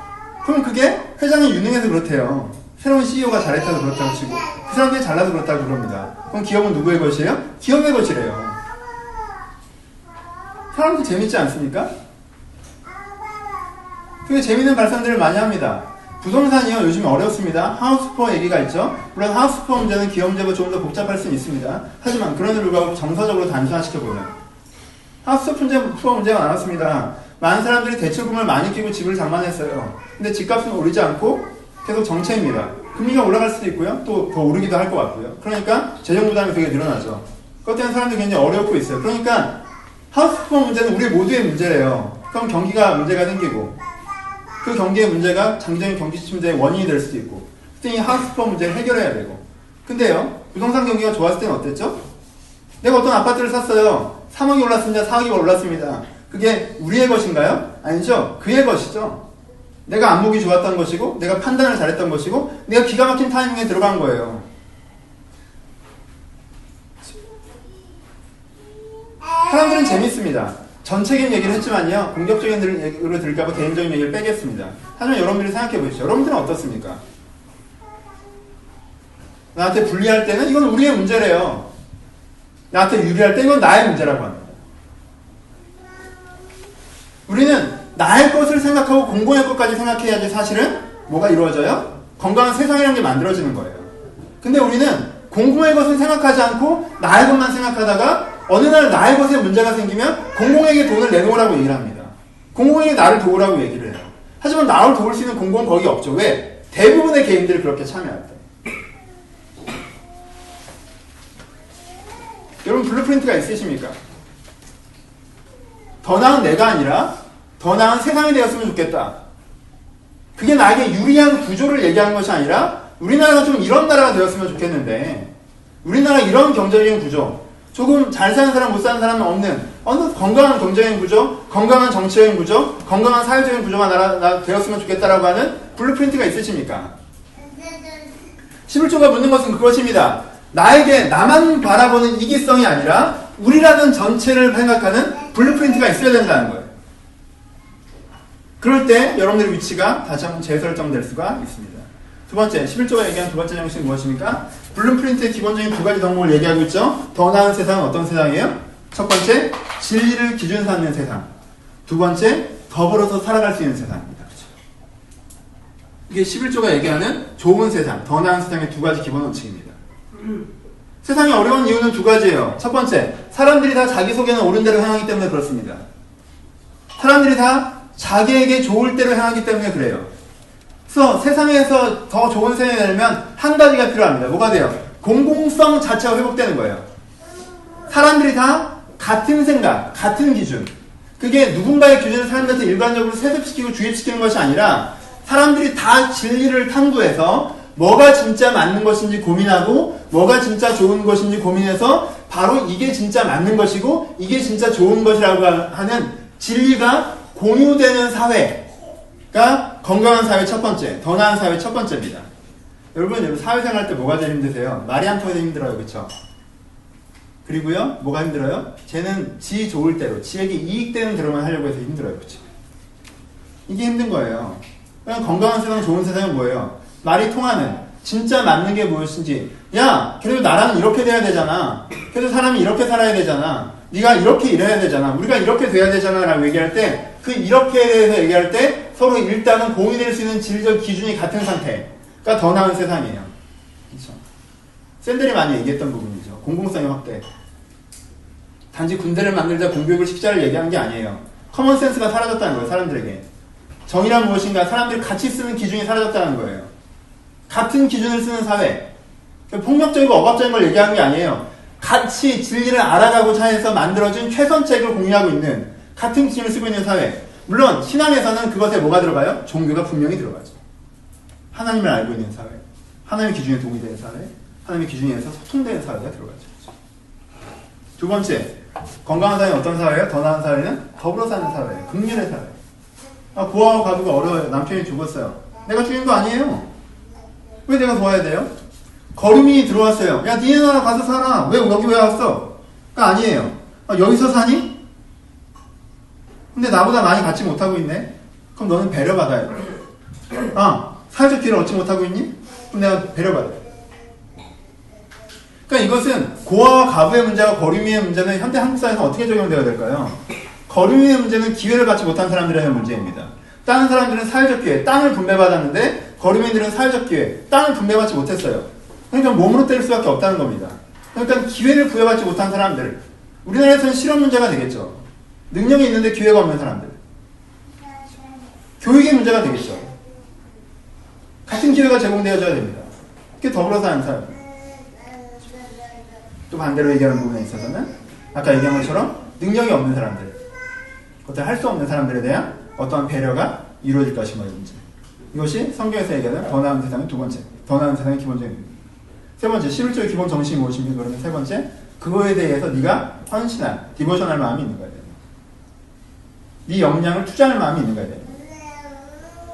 그럼 그게 회장이 유능해서 그렇대요. 새로운 CEO가 잘했다고 그렇다고 치고 그 사람들이 잘나서 그렇다고 그럽니다. 그럼 기업은 누구의 것이에요? 기업의 것이래요. 사람들 재밌지 않습니까? 되게 재밌는 발상들을 많이 합니다. 부동산이요, 요즘 어렵습니다. 하우스푸어 얘기가 있죠. 물론 하우스푸어 문제는 기업 문제가 조금 더 복잡할 수는 있습니다. 하지만 그럼에도 불구하고 정서적으로 단순화시켜보면 하우스푸어 문제가 많았습니다. 많은 사람들이 대출금을 많이 끼고 집을 장만했어요. 근데 집값은 오르지 않고 계속 정체입니다. 금리가 올라갈 수도 있고요. 또 더 오르기도 할 것 같고요. 그러니까 재정 부담이 되게 늘어나죠. 그것 때문에 사람들이 굉장히 어렵고 있어요. 그러니까 하우스푸어 문제는 우리 모두의 문제래요. 그럼 경기가 문제가 생기고 그 경기의 문제가 장기적인 경기 침체의 원인이 될 수도 있고 그때 이 하우스푸어 문제를 해결해야 되고 근데요, 부동산 경기가 좋았을 때는 어땠죠? 내가 어떤 아파트를 샀어요. 3억이 올랐습니다. 4억이 올랐습니다. 그게 우리의 것인가요? 아니죠. 그의 것이죠. 내가 안목이 좋았던 것이고 내가 판단을 잘했던 것이고 내가 기가 막힌 타이밍에 들어간 거예요. 사람들은 재밌습니다. 전체적인 얘기를 했지만요, 공격적인 얘기로 들까봐 개인적인 얘기를 빼겠습니다. 하지만 여러분들이 생각해 보십시오. 여러분들은 어떻습니까? 나한테 불리할 때는 이건 우리의 문제래요. 나한테 유리할 때 이건 나의 문제라고 합니다. 우리는 나의 것을 생각하고 공공의 것까지 생각해야지 사실은 뭐가 이루어져요? 건강한 세상이라는 게 만들어지는 거예요. 근데 우리는 공공의 것을 생각하지 않고 나의 것만 생각하다가 어느 날 나의 것에 문제가 생기면 공공에게 돈을 내놓으라고 얘기를 합니다. 공공에게 나를 도우라고 얘기를 해요. 하지만 나를 도울 수 있는 공공은 거기 없죠. 왜? 대부분의 개인들이 그렇게 참여할 때. 여러분 블루프린트가 있으십니까? 더 나은 내가 아니라 더 나은 세상이 되었으면 좋겠다. 그게 나에게 유리한 구조를 얘기하는 것이 아니라 우리나라가 좀 이런 나라가 되었으면 좋겠는데 우리나라 이런 경제적인 구조, 조금 잘 사는 사람 못 사는 사람은 없는 어느 건강한 경제적인 구조, 건강한 정치적인 구조, 건강한 사회적인 구조가 나라 되었으면 좋겠다라고 하는 블루프린트가 있으십니까? 11조가 묻는 것은 그것입니다. 나에게 나만 바라보는 이기성이 아니라 우리라는 전체를 생각하는 블루프린트가 있어야 된다는 거예요. 그럴 때 여러분들의 위치가 다시 한번 재설정될 수가 있습니다. 두 번째, 11조가 얘기하는 두 번째 정신이 무엇입니까? 블루프린트의 기본적인 두 가지 덕목을 얘기하고 있죠. 더 나은 세상은 어떤 세상이에요? 첫 번째, 진리를 기준 삼는 세상. 두 번째, 더불어서 살아갈 수 있는 세상입니다. 그렇죠? 이게 11조가 얘기하는 좋은 세상, 더 나은 세상의 두 가지 기본 원칙입니다. 세상이 어려운 이유는 두 가지예요. 첫 번째, 사람들이 다 자기속에는 옳은 대로 행하기 때문에 그렇습니다. 사람들이 다 자기에게 좋을 대로 행하기 때문에 그래요. 그래서 세상에서 더 좋은 세상이 되려면 한 가지가 필요합니다. 뭐가 돼요? 공공성 자체가 회복되는 거예요. 사람들이 다 같은 생각, 같은 기준. 그게 누군가의 기준을 사람들한테 일관적으로 세습시키고 주입시키는 것이 아니라 사람들이 다 진리를 탐구해서 뭐가 진짜 맞는 것인지 고민하고 뭐가 진짜 좋은 것인지 고민해서 바로 이게 진짜 맞는 것이고 이게 진짜 좋은 것이라고 하는 진리가 공유되는 사회가 건강한 사회 첫 번째, 더 나은 사회 첫 번째입니다. 여러분 사회생활 할 때 뭐가 제일 힘드세요? 말이 안 통해서 힘들어요. 그렇죠? 그리고요, 뭐가 힘들어요? 쟤는 지 좋을 대로, 지에게 이익되는 대로만 하려고 해서 힘들어요. 그렇죠? 이게 힘든 거예요. 그냥 건강한 세상, 좋은 세상은 뭐예요? 말이 통하는, 진짜 맞는 게 무엇인지. 야, 그래도 나라는 이렇게 돼야 되잖아. 그래도 사람이 이렇게 살아야 되잖아. 네가 이렇게 일해야 되잖아. 우리가 이렇게 돼야 되잖아. 라고 얘기할 때, 그 이렇게에 대해서 얘기할 때 서로 일단은 공유될 수 있는 진리적 기준이 같은 상태가 더 나은 세상이에요. 그렇죠? 샌들이 많이 얘기했던 부분이죠. 공공성의 확대. 단지 군대를 만들자 공교육을 시키자를 얘기하는 게 아니에요. 커먼센스가 사라졌다는 거예요. 사람들에게. 정의란 무엇인가 사람들이 같이 쓰는 기준이 사라졌다는 거예요. 같은 기준을 쓰는 사회. 폭력적이고 억압적인 걸 얘기하는 게 아니에요. 같이 진리를 알아가고자 해서 만들어진 최선책을 공유하고 있는 같은 기준을 쓰고 있는 사회. 물론 신앙에서는 그것에 뭐가 들어가요? 종교가 분명히 들어가죠. 하나님을 알고 있는 사회, 하나님의 기준에 동의되는 사회, 하나님의 기준에 의해서 소통되는 사회가 들어가죠. 두 번째, 건강한 사회는 어떤 사회예요? 더 나은 사회는 더불어 사는 사회예요. 긍휼의 사회. 고아와 가부가 어려워요. 남편이 죽었어요. 내가 죽인 거 아니에요. 왜 내가 도와야 돼요? 거름이 들어왔어요. 야, 니네 나라 가서 살아. 왜 여기 왜 왔어? 아니에요. 여기서 사니? 근데 나보다 많이 갖지 못하고 있네? 그럼 너는 배려받아야 돼. 사회적 기회를 얻지 못하고 있니? 그럼 내가 배려받아야 돼. 그러니까 이것은 고아와 가부의 문제와 거류미의 문제는 현대 한국 사회에서 어떻게 적용되어야 될까요? 거류미의 문제는 기회를 받지 못한 사람들의 문제입니다. 다른 사람들은 사회적 기회, 땅을 분배받았는데 거류민들은 사회적 기회, 땅을 분배받지 못했어요. 그러니까 몸으로 때릴 수밖에 없다는 겁니다. 그러니까 기회를 부여받지 못한 사람들, 우리나라에서는 실업 문제가 되겠죠. 능력이 있는데 기회가 없는 사람들. 교육의 문제가 되겠죠. 같은 기회가 제공되어져야 됩니다. 그게 더불어 사는 사회. 또 반대로 얘기하는 부분에 있어서는 아까 얘기한 것처럼 능력이 없는 사람들, 그것을 할 수 없는 사람들에 대한 어떠한 배려가 이루어질 것인가의 문제. 이것이 성경에서 얘기하는 더 나은 세상의 두 번째, 더 나은 세상의 기본적인 의미. 세 번째, 11조의 기본 정신이 무엇입니까? 그러면 세 번째, 그거에 대해서 네가 헌신한, 디보셔널 마음이 있는 거야. 네 역량을 투자할 마음이 있는 거야.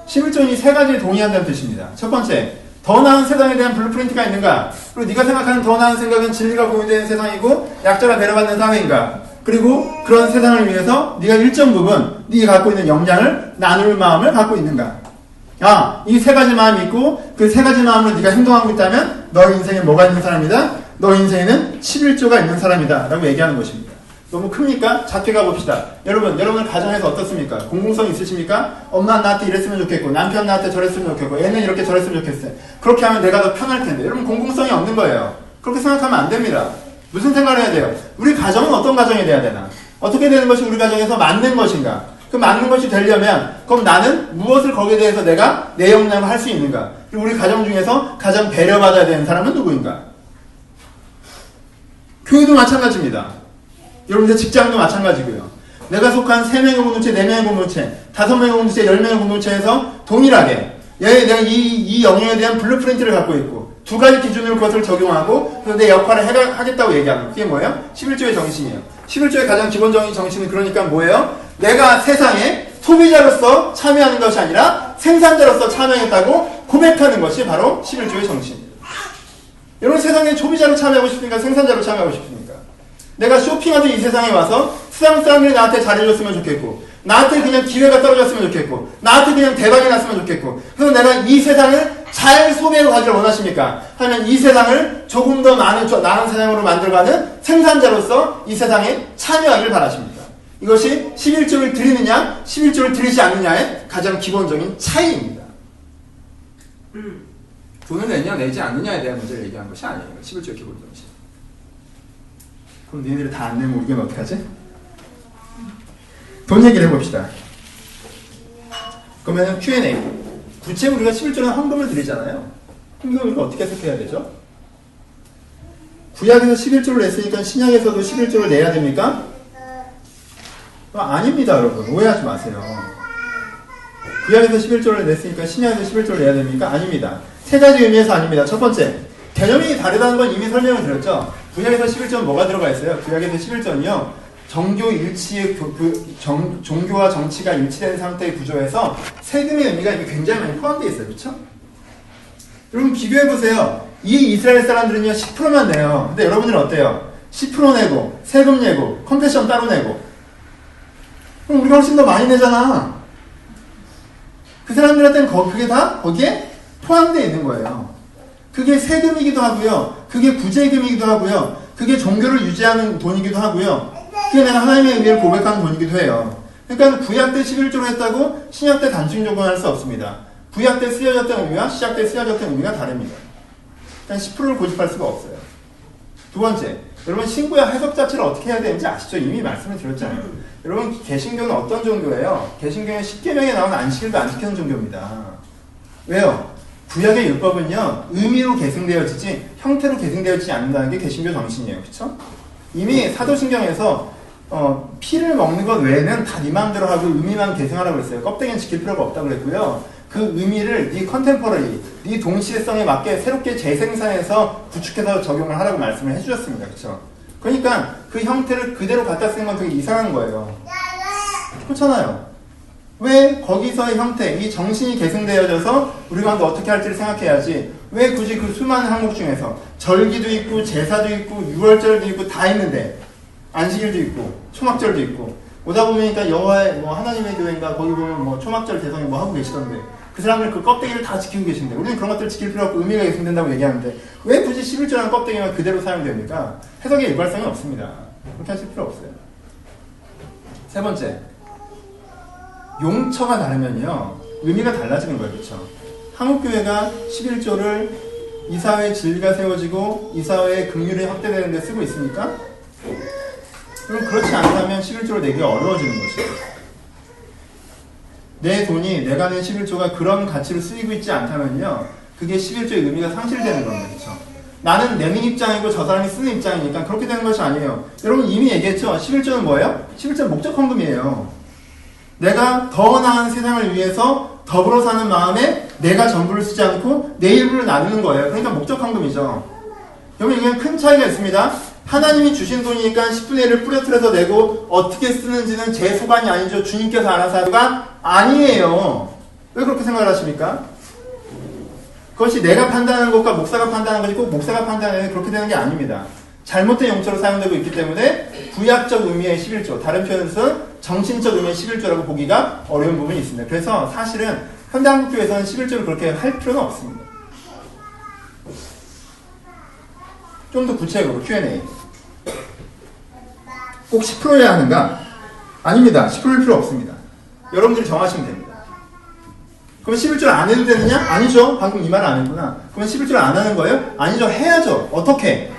11조는 이 세 가지를 동의한다는 뜻입니다. 첫 번째, 더 나은 세상에 대한 블루프린트가 있는가? 그리고 네가 생각하는 더 나은 생각은 진리가 공유되는 세상이고 약자가 배려받는 사회인가? 그리고 그런 세상을 위해서 네가 일정 부분 네가 갖고 있는 역량을 나눌 마음을 갖고 있는가? 이 세 가지 마음이 있고 그 세 가지 마음으로 네가 행동하고 있다면 너 인생에 뭐가 있는 사람이다? 너 인생에는 11조가 있는 사람이다 라고 얘기하는 것입니다. 너무 큽니까? 작게 가봅시다. 여러분 가정에서 어떻습니까? 공공성 있으십니까? 엄마 나한테 이랬으면 좋겠고 남편 나한테 저랬으면 좋겠고 애는 이렇게 저랬으면 좋겠어요. 그렇게 하면 내가 더 편할 텐데. 여러분 공공성이 없는 거예요. 그렇게 생각하면 안 됩니다. 무슨 생각을 해야 돼요? 우리 가정은 어떤 가정이 돼야 되나? 어떻게 되는 것이 우리 가정에서 맞는 것인가? 그 맞는 것이 되려면 그럼 나는 무엇을 거기에 대해서 내가 내 역량을 할 수 있는가? 그리고 우리 가정 중에서 가장 배려받아야 되는 사람은 누구인가? 교회도 마찬가지입니다. 여러분들 직장도 마찬가지고요. 내가 속한 3명의 공동체, 4명의 공동체, 5명의 공동체, 10명의 공동체에서 동일하게 내가 이 영역에 대한 블루프린트를 갖고 있고 두 가지 기준으로 그것을 적용하고 그래서 내 역할을 하겠다고 얘기하는 그게 뭐예요? 11조의 정신이에요. 11조의 가장 기본적인 정신은 그러니까 뭐예요? 내가 세상에 소비자로서 참여하는 것이 아니라 생산자로서 참여했다고 고백하는 것이 바로 11조의 정신이에요. 여러분 세상에 소비자로 참여하고 싶습니까? 생산자로 참여하고 싶습니까? 내가 쇼핑하던 이 세상에 와서 세상 사람들이 나한테 잘해줬으면 좋겠고, 나한테 그냥 기회가 떨어졌으면 좋겠고, 나한테 그냥 대박이 났으면 좋겠고, 그래서 내가 이 세상을 잘 소비하고 가기를 원하십니까? 하면 이 세상을 조금 더 나은 세상으로 만들어가는 생산자로서 이 세상에 참여하기를 바라십니까? 이것이 11조를 드리느냐, 11조를 드리지 않느냐의 가장 기본적인 차이입니다. 돈을 내냐, 내지 않느냐에 대한 문제를 얘기한 것이 아니에요. 11조의 기본 정신. 그럼 너희들이 다 안 내면 우리는 어떡하지? 돈 얘기를 해봅시다. 그러면 Q&A. 부채 우리가 11조는 헌금을 드리잖아요. 그럼 이거 우리가 어떻게 해석해야 되죠? 구약에서 11조를 냈으니까 신약에서도 11조를 내야 됩니까? 아닙니다, 여러분. 오해하지 마세요. 구약에서 11조를 냈으니까 신약에서 11조를 내야 됩니까? 아닙니다. 세 가지 의미에서 아닙니다. 첫 번째, 개념이 다르다는 건 이미 설명을 드렸죠. 구약에서 11조는 뭐가 들어가 있어요? 구약에서 11조는요, 종교 일치의 종교와 정치가 일치된 상태의 구조에서 세금의 의미가 굉장히 많이 포함되어 있어요. 그렇죠? 여러분 비교해보세요. 이 이스라엘 사람들은요 10%만 내요. 근데 여러분들은 어때요? 10% 내고 세금 내고 컴패션 따로 내고, 그럼 우리가 훨씬 더 많이 내잖아. 그 사람들한테는 그게 다 거기에 포함되어 있는 거예요. 그게 세금이기도 하고요, 그게 구제금이기도 하고요, 그게 종교를 유지하는 돈이기도 하고요, 그게 내가 하나님의 의미를 고백하는 돈이기도 해요. 그러니까 구약 때 11조를 했다고 신약 때 단순 적용할 수 없습니다. 구약 때 쓰여졌던 의미와 신약 때 쓰여졌던 의미가 다릅니다. 그러니까 10%를 고집할 수가 없어요. 두 번째, 여러분 신구약 해석 자체를 어떻게 해야 되는지 아시죠? 이미 말씀을 드렸잖아요. 여러분 개신교는 어떤 종교예요? 개신교는 10계명에 나온 안식일도 안 지키는 종교입니다. 왜요? 구약의 율법은요 의미로 계승되어지지 형태로 계승되어지지 않는다는 게 개신교 정신이에요. 그렇죠? 이미 사도신경에서 피를 먹는 것 외에는 다 네 마음대로 하고 의미만 계승하라고 했어요. 껍데기는 지킬 필요가 없다고 그랬고요. 그 의미를 네 컨템포러리, 네 동시대성에 맞게 새롭게 재생산해서 구축해서 적용을 하라고 말씀을 해주셨습니다. 그렇죠? 그러니까 그 형태를 그대로 갖다 쓰는 건 되게 이상한 거예요. 그렇잖아요. 왜 거기서의 형태, 이 정신이 계승되어져서 우리가 어떻게 할지를 생각해야지, 왜 굳이 그 수많은 항목 중에서 절기도 있고 제사도 있고 유월절도 있고 다 있는데, 안식일도 있고 초막절도 있고, 오다 보니까 여호와의 뭐 하나님의 교회인가 거기 보면 뭐 초막절 대성이 뭐 하고 계시던데, 그 사람들 그 껍데기를 다 지키고 계신데 우리는 그런 것들을 지킬 필요 없고 의미가 계승된다고 얘기하는데 왜 굳이 11조라는 껍데기가 그대로 사용됩니까? 해석의 일관성이 없습니다. 그렇게 하실 필요 없어요. 세 번째, 용처가 다르면요 의미가 달라지는 거예요. 그렇죠? 한국교회가 11조를 이 사회의 진리가 세워지고 이 사회의 긍휼이 확대되는 데 쓰고 있습니까? 그럼 그렇지 않다면 11조를 내기가 어려워지는 것이에요. 내 돈이, 내가 낸 11조가 그런 가치로 쓰이고 있지 않다면요 그게 11조의 의미가 상실되는 겁니다. 그렇죠? 나는 내는 입장이고 저 사람이 쓰는 입장이니까 그렇게 되는 것이 아니에요. 여러분 이미 얘기했죠? 11조는 뭐예요? 11조는 목적 헌금이에요. 내가 더 나은 세상을 위해서 더불어 사는 마음에 내가 전부를 쓰지 않고 내 일부를 나누는 거예요. 그러니까 목적 헌금이죠. 여러분 이게 큰 차이가 있습니다. 하나님이 주신 돈이니까 10분의 1을 뿌려트려서 내고 어떻게 쓰는지는 제 소관이 아니죠. 주님께서 알아서 하도가 아니에요. 왜 그렇게 생각을 하십니까? 그것이 내가 판단하는 것과 목사가 판단하는 것이 꼭 목사가 판단하는 게 그렇게 되는 게 아닙니다. 잘못된 용처로 사용되고 있기 때문에 구약적 의미의 11조, 다른 표현에서는 정신적 의미의 11조라고 보기가 어려운 부분이 있습니다. 그래서 사실은 현대한국교회에서는 11조를 그렇게 할 필요는 없습니다. 좀 더 구체적으로 Q&A. 꼭 10%여야 하는가? 아닙니다. 10%일 필요 없습니다. 여러분들이 정하시면 됩니다. 그럼 11조를 안 해도 되느냐? 아니죠. 방금 이 말을 안 했구나. 그럼 11조를 안 하는 거예요? 아니죠. 해야죠. 어떻게?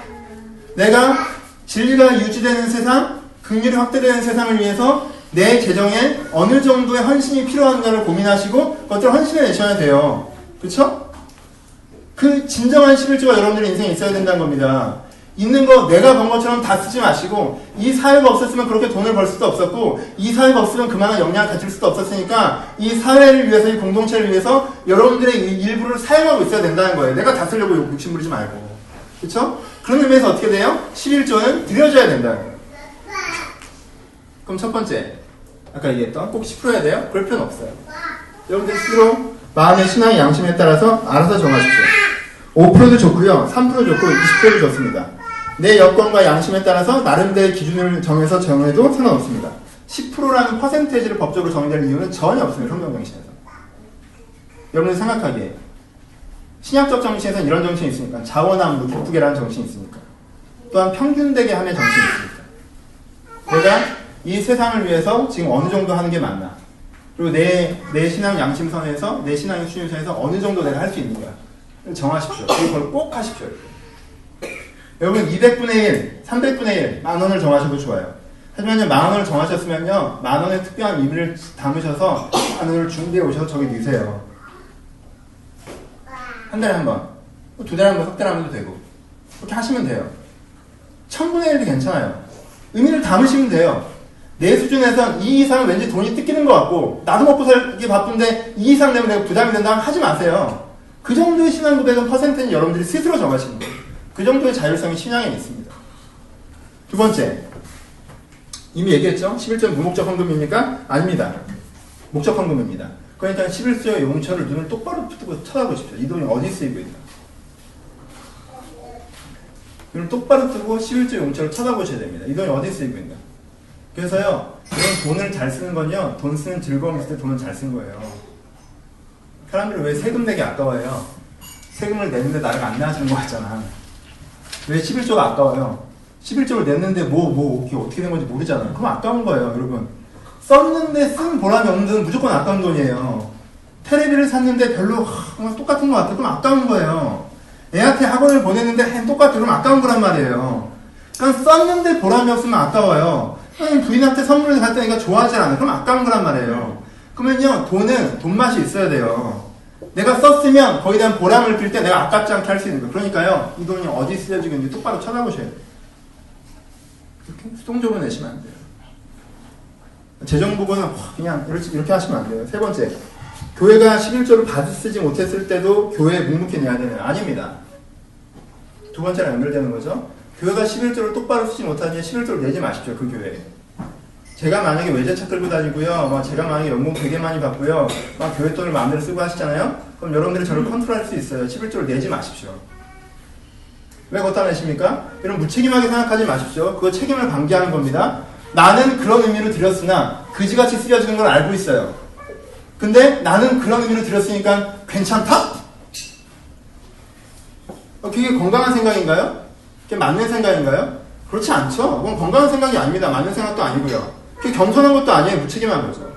내가 진리가 유지되는 세상, 긍휼이 확대되는 세상을 위해서 내 재정에 어느 정도의 헌신이 필요한가를 고민하시고 그것들을 헌신해 내셔야 돼요. 그렇죠? 그 진정한 11조가 여러분들의 인생에 있어야 된다는 겁니다. 있는 거 내가 번 것처럼 다 쓰지 마시고, 이 사회가 없었으면 그렇게 돈을 벌 수도 없었고, 이 사회가 없으면 그만한 역량을 가질 수도 없었으니까 이 사회를 위해서, 이 공동체를 위해서 여러분들의 일부를 사용하고 있어야 된다는 거예요. 내가 다 쓰려고 욕심부리지 말고. 그렇죠? 그런 의미에서 어떻게 돼요? 11조는 드려줘야 된다는 거예요. 그럼 첫 번째, 아까 얘기했던 꼭 10% 해야 돼요? 그럴 필요는 없어요. 여러분들 스스로 마음의 신앙의 양심에 따라서 알아서 정하십시오. 5%도 좋고요. 3%도 좋고 20%도 좋습니다. 내 여건과 양심에 따라서 나름대로의 기준을 정해서 정해도 상관없습니다. 10%라는 퍼센테이지를 법적으로 정의될 이유는 전혀 없습니다. 성경정신에서. 여러분들 생각하기에 신약적 정신에서는 이런 정신이 있으니까 자원함으로 기쁘게라는 정신이 있으니까 또한 평균되게 하는 정신이 있으니까 내가 이 세상을 위해서 지금 어느 정도 하는 게 맞나 그리고 내 신앙 양심선에서 내 신앙의 수준선에서 어느 정도 내가 할 수 있는가 정하십시오. 그리고 그걸 꼭 하십시오. 여러분 200분의 1, 300분의 1 10,000원을 정하셔도 좋아요. 하지만요 10,000원을 정하셨으면요 10,000원의 특별한 의미를 담으셔서 10,000원을 준비해 오셔서 저기 넣으세요. 한 달에 한 번, 두 달에 한 번, 석 달에 한 번도 되고 그렇게 하시면 돼요. 1000분의 1도 괜찮아요. 의미를 담으시면 돼요. 내 수준에선 이 이상은 왠지 돈이 뜯기는 것 같고 나도 먹고 살기 바쁜데 이 이상 내면 내가 부담이 된다 하지 마세요. 그 정도의 신앙 고백은 퍼센트는 여러분들이 스스로 정하시는 거예요. 그 정도의 자율성이 신앙에 있습니다. 두 번째, 이미 얘기했죠? 11조는 무목적 헌금입니까? 아닙니다. 목적 헌금입니다. 그러니까 11조의 용처를 눈을 똑바로 뜨고 쳐다보십시오. 이 돈이 어디 쓰이고 있나. 눈을 똑바로 뜨고 11조 용처를 쳐다보셔야 됩니다. 이 돈이 어디 쓰이고 있나. 그래서요, 이런 돈을 잘 쓰는 건요, 돈 쓰는 즐거움이 있을 때 돈을 잘 쓴 거예요. 사람들은 왜 세금 내기 아까워해요? 세금을 내는데 나를 안 내주는 거 같잖아. 왜 11조가 아까워요? 11조를 냈는데 이게 어떻게 된 건지 모르잖아요. 그럼 아까운 거예요, 여러분. 썼는데 쓴 보람이 없는 돈은 무조건 아까운 돈이에요. 테레비를 샀는데 별로 똑같은 것 같아. 그럼 아까운 거예요. 애한테 학원을 보냈는데 똑같아. 그럼 아까운 거란 말이에요. 그러니까 썼는데 보람이 없으면 아까워요. 부인한테 선물을 갈 때니까 좋아하지 않아요. 그럼 아까운 거란 말이에요. 그러면요, 돈은 돈맛이 있어야 돼요. 내가 썼으면 거기에 대한 보람을 빌 때 내가 아깝지 않게 할 수 있는 거예요. 그러니까요, 이 돈이 어디 쓰여지고 있는지 똑바로 찾아보셔야 돼요. 이렇게 수동적으로 내시면 안 돼요. 재정부고는 그냥 이렇게 하시면 안 돼요. 세 번째, 교회가 11조를 쓰지 못했을 때도 교회에 묵묵히 내야 되나요? 아닙니다. 두 번째랑 연결되는 거죠. 교회가 11조를 똑바로 쓰지 못하니 11조를 내지 마십시오. 그 교회에. 제가 만약에 외제차 끌고 다니고요, 제가 만약에 연봉 되게 많이 받고요, 교회 돈을 마음대로 쓰고 하시잖아요? 그럼 여러분들이 저를 컨트롤할 수 있어요. 11조를 내지 마십시오. 왜 걷다 내십니까? 여러분 무책임하게 생각하지 마십시오. 그거 책임을 방기하는 겁니다. 나는 그런 의미로 드렸으나 그지같이 쓰여지는 걸 알고 있어요. 근데 나는 그런 의미로 드렸으니까 괜찮다? 그게 건강한 생각인가요? 그게 맞는 생각인가요? 그렇지 않죠. 그건 건강한 생각이 아닙니다. 맞는 생각도 아니고요. 그게 겸손한 것도 아니에요. 무책임한 거죠.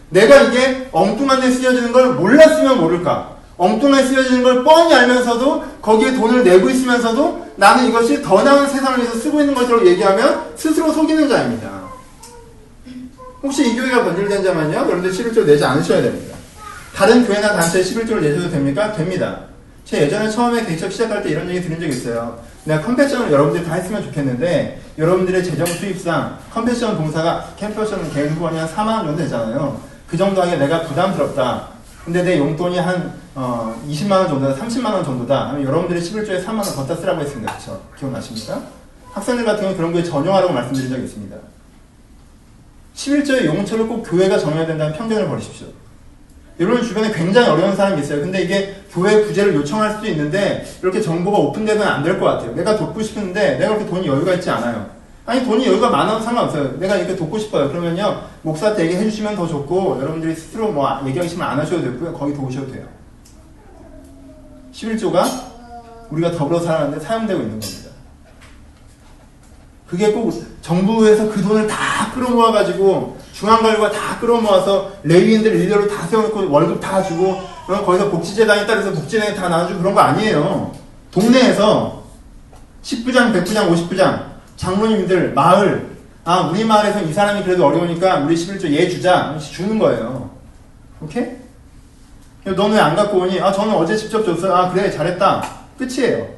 내가 이게 엉뚱한 데 쓰여지는 걸 몰랐으면 모를까? 엉뚱하게 쓰여지는 걸 뻔히 알면서도 거기에 돈을 내고 있으면서도 나는 이것이 더 나은 세상을 위해서 쓰고 있는 것이라고 얘기하면 스스로 속이는 자입니다. 혹시 이 교회가 변질된 자면요, 여러분들 11조 내지 않으셔야 됩니다. 다른 교회나 단체에 11조를 내셔도 됩니까? 됩니다. 제가 예전에 처음에 개척 시작할 때 이런 얘기 들은 적이 있어요. 내가 컴패션을 여러분들이 다 했으면 좋겠는데 여러분들의 재정 수입상 컴패션 봉사가 캠퍼션은 개인 후원이 한 4만 원 정도 되잖아요. 그 정도 하기에 내가 부담스럽다. 근데 내 용돈이 한 20만 원 정도다, 30만 원 정도다 하면 여러분들이 11조에 3만 원 걷다 쓰라고 했습니다. 그렇죠? 기억나십니까? 학생들 같은 경우는 그런 거에 전용하라고 말씀드린 적이 있습니다. 11조의 용처를 꼭 교회가 정해야 된다는 편견을 버리십시오. 여러분 주변에 굉장히 어려운 사람이 있어요. 근데 이게 교회 구제를 요청할 수도 있는데 이렇게 정보가 오픈되면 안 될 것 같아요. 내가 돕고 싶은데 내가 그렇게 돈이 여유가 있지 않아요. 아니 돈이 여유가 많아도 상관없어요. 내가 이렇게 돕고 싶어요. 그러면요 목사한테 얘기해 주시면 더 좋고 여러분들이 스스로 얘기하시면 안 하셔도 되고요. 거기 도우셔도 돼요. 11조가 우리가 더불어 살아가는데 사용되고 있는 겁니다. 그게 꼭 정부에서 그 돈을 다 끌어모아가지고 중앙관료가 다 끌어모아서 레위인들 일렬로 다 세워놓고 월급 다 주고 그럼 거기서 복지재단에 따라서 복지재단에 다 나눠주고 그런 거 아니에요. 동네에서 10부장, 100부장, 50부장 장로님들 마을 우리 마을에서 이 사람이 그래도 어려우니까 우리 11조 얘 주자 주는 거예요. 오케이? 넌 왜 안 갖고 오니? 저는 어제 직접 줬어요. 그래 잘했다. 끝이에요.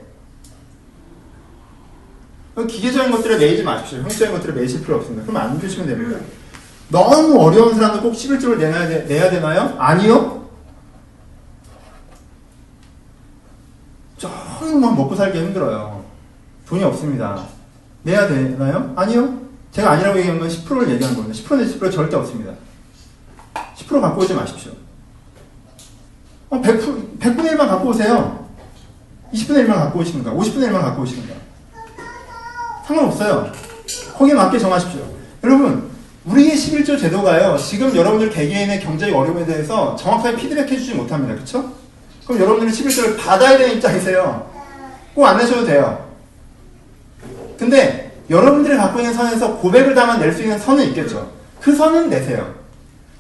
기계적인 것들에 매이지 마십시오. 형식적인 것들에 매이실 필요 없습니다. 그럼 안 주시면 됩니다. 너무 어려운 사람들 꼭 11조를 내야 되나요? 아니요. 정말 먹고 살기 힘들어요. 돈이 없습니다. 내야 되나요? 아니요. 제가 아니라고 얘기한 건 10%를 얘기한 겁니다. 10% 내지 10% 절대 없습니다. 10% 갖고 오지 마십시오. 100분의 1만 갖고 오세요. 20분의 1만 갖고 오시는가? 50분의 1만 갖고 오시는가? 상관없어요. 거기에 맞게 정하십시오. 여러분, 우리의 11조 제도가요, 지금 여러분들 개개인의 경제적 어려움에 대해서 정확하게 피드백 해주지 못합니다. 그쵸? 그럼 여러분들은 11조를 받아야 되는 입장이세요. 꼭 안 내셔도 돼요. 근데 여러분들이 갖고 있는 선에서 고백을 담아 낼 수 있는 선은 있겠죠. 그 선은 내세요.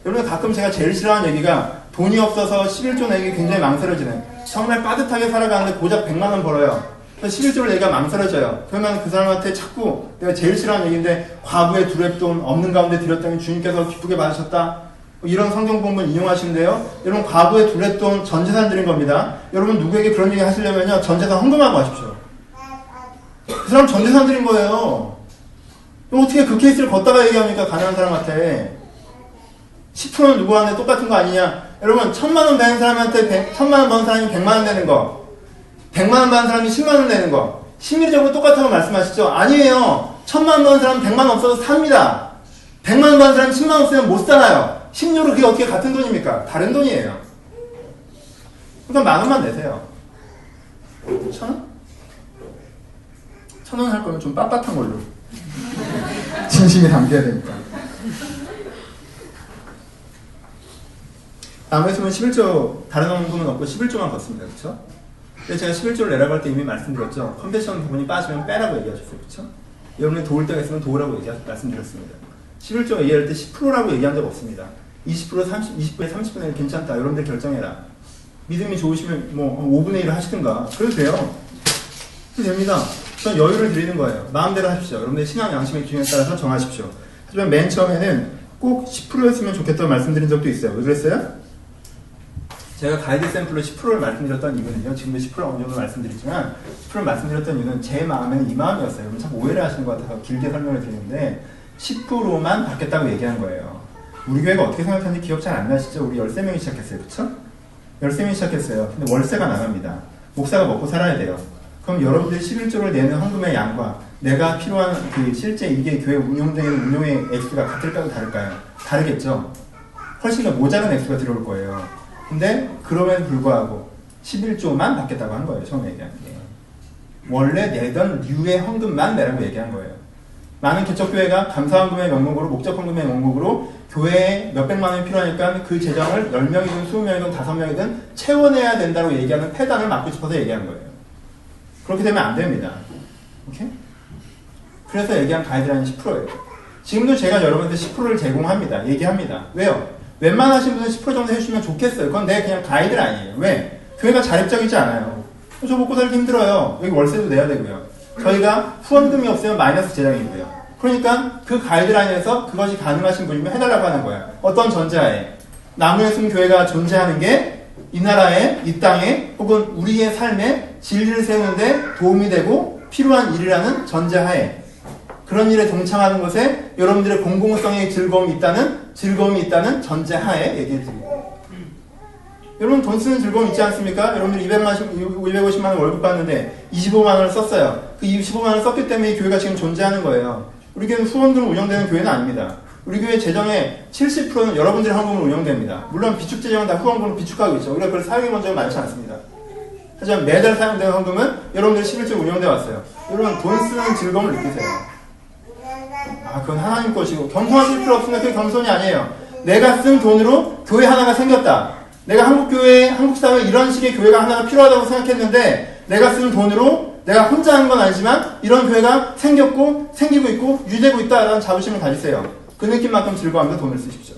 여러분, 가끔 제가 제일 싫어하는 얘기가 돈이 없어서 11조 내기 굉장히 망설여지는, 정말 빠듯하게 살아가는데 고작 100만원 벌어요. 11조를 내기가 망설여져요. 그러면 그 사람한테 자꾸, 내가 제일 싫어하는 얘기인데, 과부의 두랩돈 없는 가운데 드렸더니 주님께서 기쁘게 받으셨다. 이런 성경 본문 이용하시는데요. 여러분, 과부의 두랩돈 전 재산 드린 겁니다. 여러분, 누구에게 그런 얘기 하시려면요, 전 재산 헌금하고 하십시오. 그 사람 전 재산 드린 거예요. 어떻게 그 케이스를 걷다가 얘기합니까? 가난한 사람한테. 10%는 누구한테 똑같은 거 아니냐? 여러분, 1000만원 되는 사람한테 1000만원 버는 사람이 100만원 되는 거, 100만원 받는 사람이 10만원 내는 거, 심리적으로 똑같다고 말씀하시죠? 아니에요. 1000만원 버는 사람은 100만원 없어도 삽니다. 100만원 받는 사람이 10만원 없으면 못 살아요. 심리적으로 그게 어떻게 같은 돈입니까? 다른 돈이에요. 그러니까 만원만 내세요. 1000원? 1000원 할 거면 좀 빳빳한 걸로. 진심이 담겨야 되니까. 남에서는 11조, 다른 헌금은 없고 11조만 걷습니다. 그쵸? 근데 제가 11조를 내라고 할 때 이미 말씀드렸죠. 컨벤션 부분이 빠지면 빼라고 얘기하셨어요. 그쵸? 여러분이 도울 때가 있으면 도우라고 말씀드렸습니다. 11조 얘기할 때 10%라고 얘기한 적 없습니다. 20%, 20분에 30분의 1 괜찮다. 여러분들 결정해라. 믿음이 좋으시면 뭐 5분의 1을 하시든가. 그래도 돼요. 그래도 됩니다. 전 여유를 드리는 거예요. 마음대로 하십시오. 여러분의 신앙 양심의 기준에 따라서 정하십시오. 하지만 맨 처음에는 꼭 10%였으면 좋겠다고 말씀드린 적도 있어요. 왜 그랬어요? 제가 가이드 샘플로 10%를 말씀드렸던 이유는요, 지금도 10% 어느 정도 말씀드리지만 10%를 말씀드렸던 이유는 제 마음에는 이 마음이었어요. 여러분 참 오해를 하시는 것 같아서 길게 설명을 드리는데 10%만 받겠다고 얘기한 거예요. 우리 교회가 어떻게 생각하는지 기억 잘 안 나시죠? 우리 13명이 시작했어요. 그쵸? 13명이 시작했어요. 근데 월세가 나갑니다. 목사가 먹고 살아야 돼요. 그럼 여러분들이 11조를 내는 헌금의 양과 내가 필요한 그 실제 이게 교회 운영되는 운용의 액수가 같을까요? 다를까요? 다르겠죠? 훨씬 더 모자란 액수가 들어올 거예요. 근데 그럼에도 불구하고 11조만 받겠다고 한 거예요. 처음에 얘기한 게. 원래 내던 류의 헌금만 내라고 얘기한 거예요. 많은 개척교회가 감사헌금의 명목으로, 목적헌금의 명목으로 교회에 몇백만 원이 필요하니까 그 재정을 10명이든 20명이든 5명이든 채워내야 된다고 얘기하는 폐단을 막고 싶어서 얘기한 거예요. 그렇게 되면 안 됩니다. 오케이? 그래서 얘기한 가이드라인이 10%예요. 지금도 제가 여러분한테 10%를 제공합니다. 얘기합니다. 왜요? 웬만하신 분은 10% 정도 해주시면 좋겠어요. 그건 내 그냥 가이드라인이에요. 왜? 교회가 자립적이지 않아요. 저 먹고 살기 힘들어요. 여기 월세도 내야 되고요. 저희가 후원금이 없으면 마이너스 재정이고요. 그러니까 그 가이드라인에서 그것이 가능하신 분이면 해달라고 하는 거예요. 어떤 전제하에? 나무의 숨 교회가 존재하는 게 이 나라에, 이 땅에, 혹은 우리의 삶에 진리를 세우는데 도움이 되고 필요한 일이라는 전제하에, 그런 일에 동참하는 것에 여러분들의 공공성의 즐거움이 있다는 전제하에 얘기해드립니다. 여러분 돈 쓰는 즐거움 있지 않습니까? 여러분들이 250만 원 월급 받는데 25만 원을 썼어요. 그 25만 원을 썼기 때문에 이 교회가 지금 존재하는 거예요. 우리 교회는 후원금으로 운영되는 교회는 아닙니다. 우리 교회 재정의 70%는 여러분들의 헌금으로 운영됩니다. 물론 비축 재정은 다 후원금으로 비축하고 있죠. 우리가 그걸 사용의 문제가 많지 않습니다. 하지만 매달 사용되는 헌금은 여러분들의 11조 운영돼 왔어요. 여러분 돈 쓰는 즐거움을 느끼세요. 아, 그건 하나님 것이고 겸손하실 필요 없으면 그게 겸손이 아니에요. 내가 쓴 돈으로 교회 하나가 생겼다. 내가 한국교회, 한국사회에 이런 식의 교회가 하나가 필요하다고 생각했는데 내가 쓴 돈으로 내가 혼자 한 건 아니지만 이런 교회가 생겼고 생기고 있고 유지되고 있다라는 자부심을 가지세요. 그 느낌만큼 즐거워하면서 돈을 쓰십시오.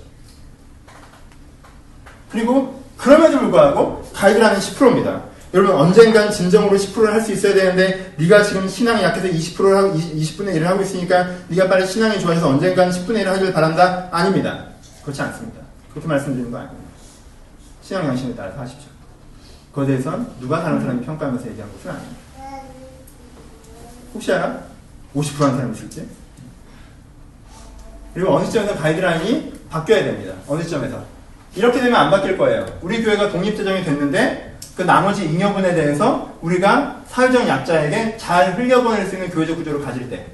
그리고 그럼에도 불구하고 가이드라인은 10%입니다. 여러분 언젠간 진정으로 10%를 할 수 있어야 되는데 네가 지금 신앙이 약해서 20%를 하고 20분의 1을 하고 있으니까 네가 빨리 신앙이 좋아져서 언젠간 10분의 1을 하길 바란다? 아닙니다. 그렇지 않습니다. 그렇게 말씀드리는 거 아닙니다. 신앙 양심에 따라서 하십시오. 그거에 대해서는 누가 다른 사람이 평가하면서 얘기한 것은 아닙니다. 혹시 알아? 50% 하는 사람이 있을지? 그리고 어느 시점에서 가이드라인이 바뀌어야 됩니다. 어느 시점에서. 이렇게 되면 안 바뀔 거예요. 우리 교회가 독립재정이 됐는데 그 나머지 잉여분에 대해서 우리가 사회적 약자에게 잘 흘려보낼 수 있는 교회적 구조를 가질 때,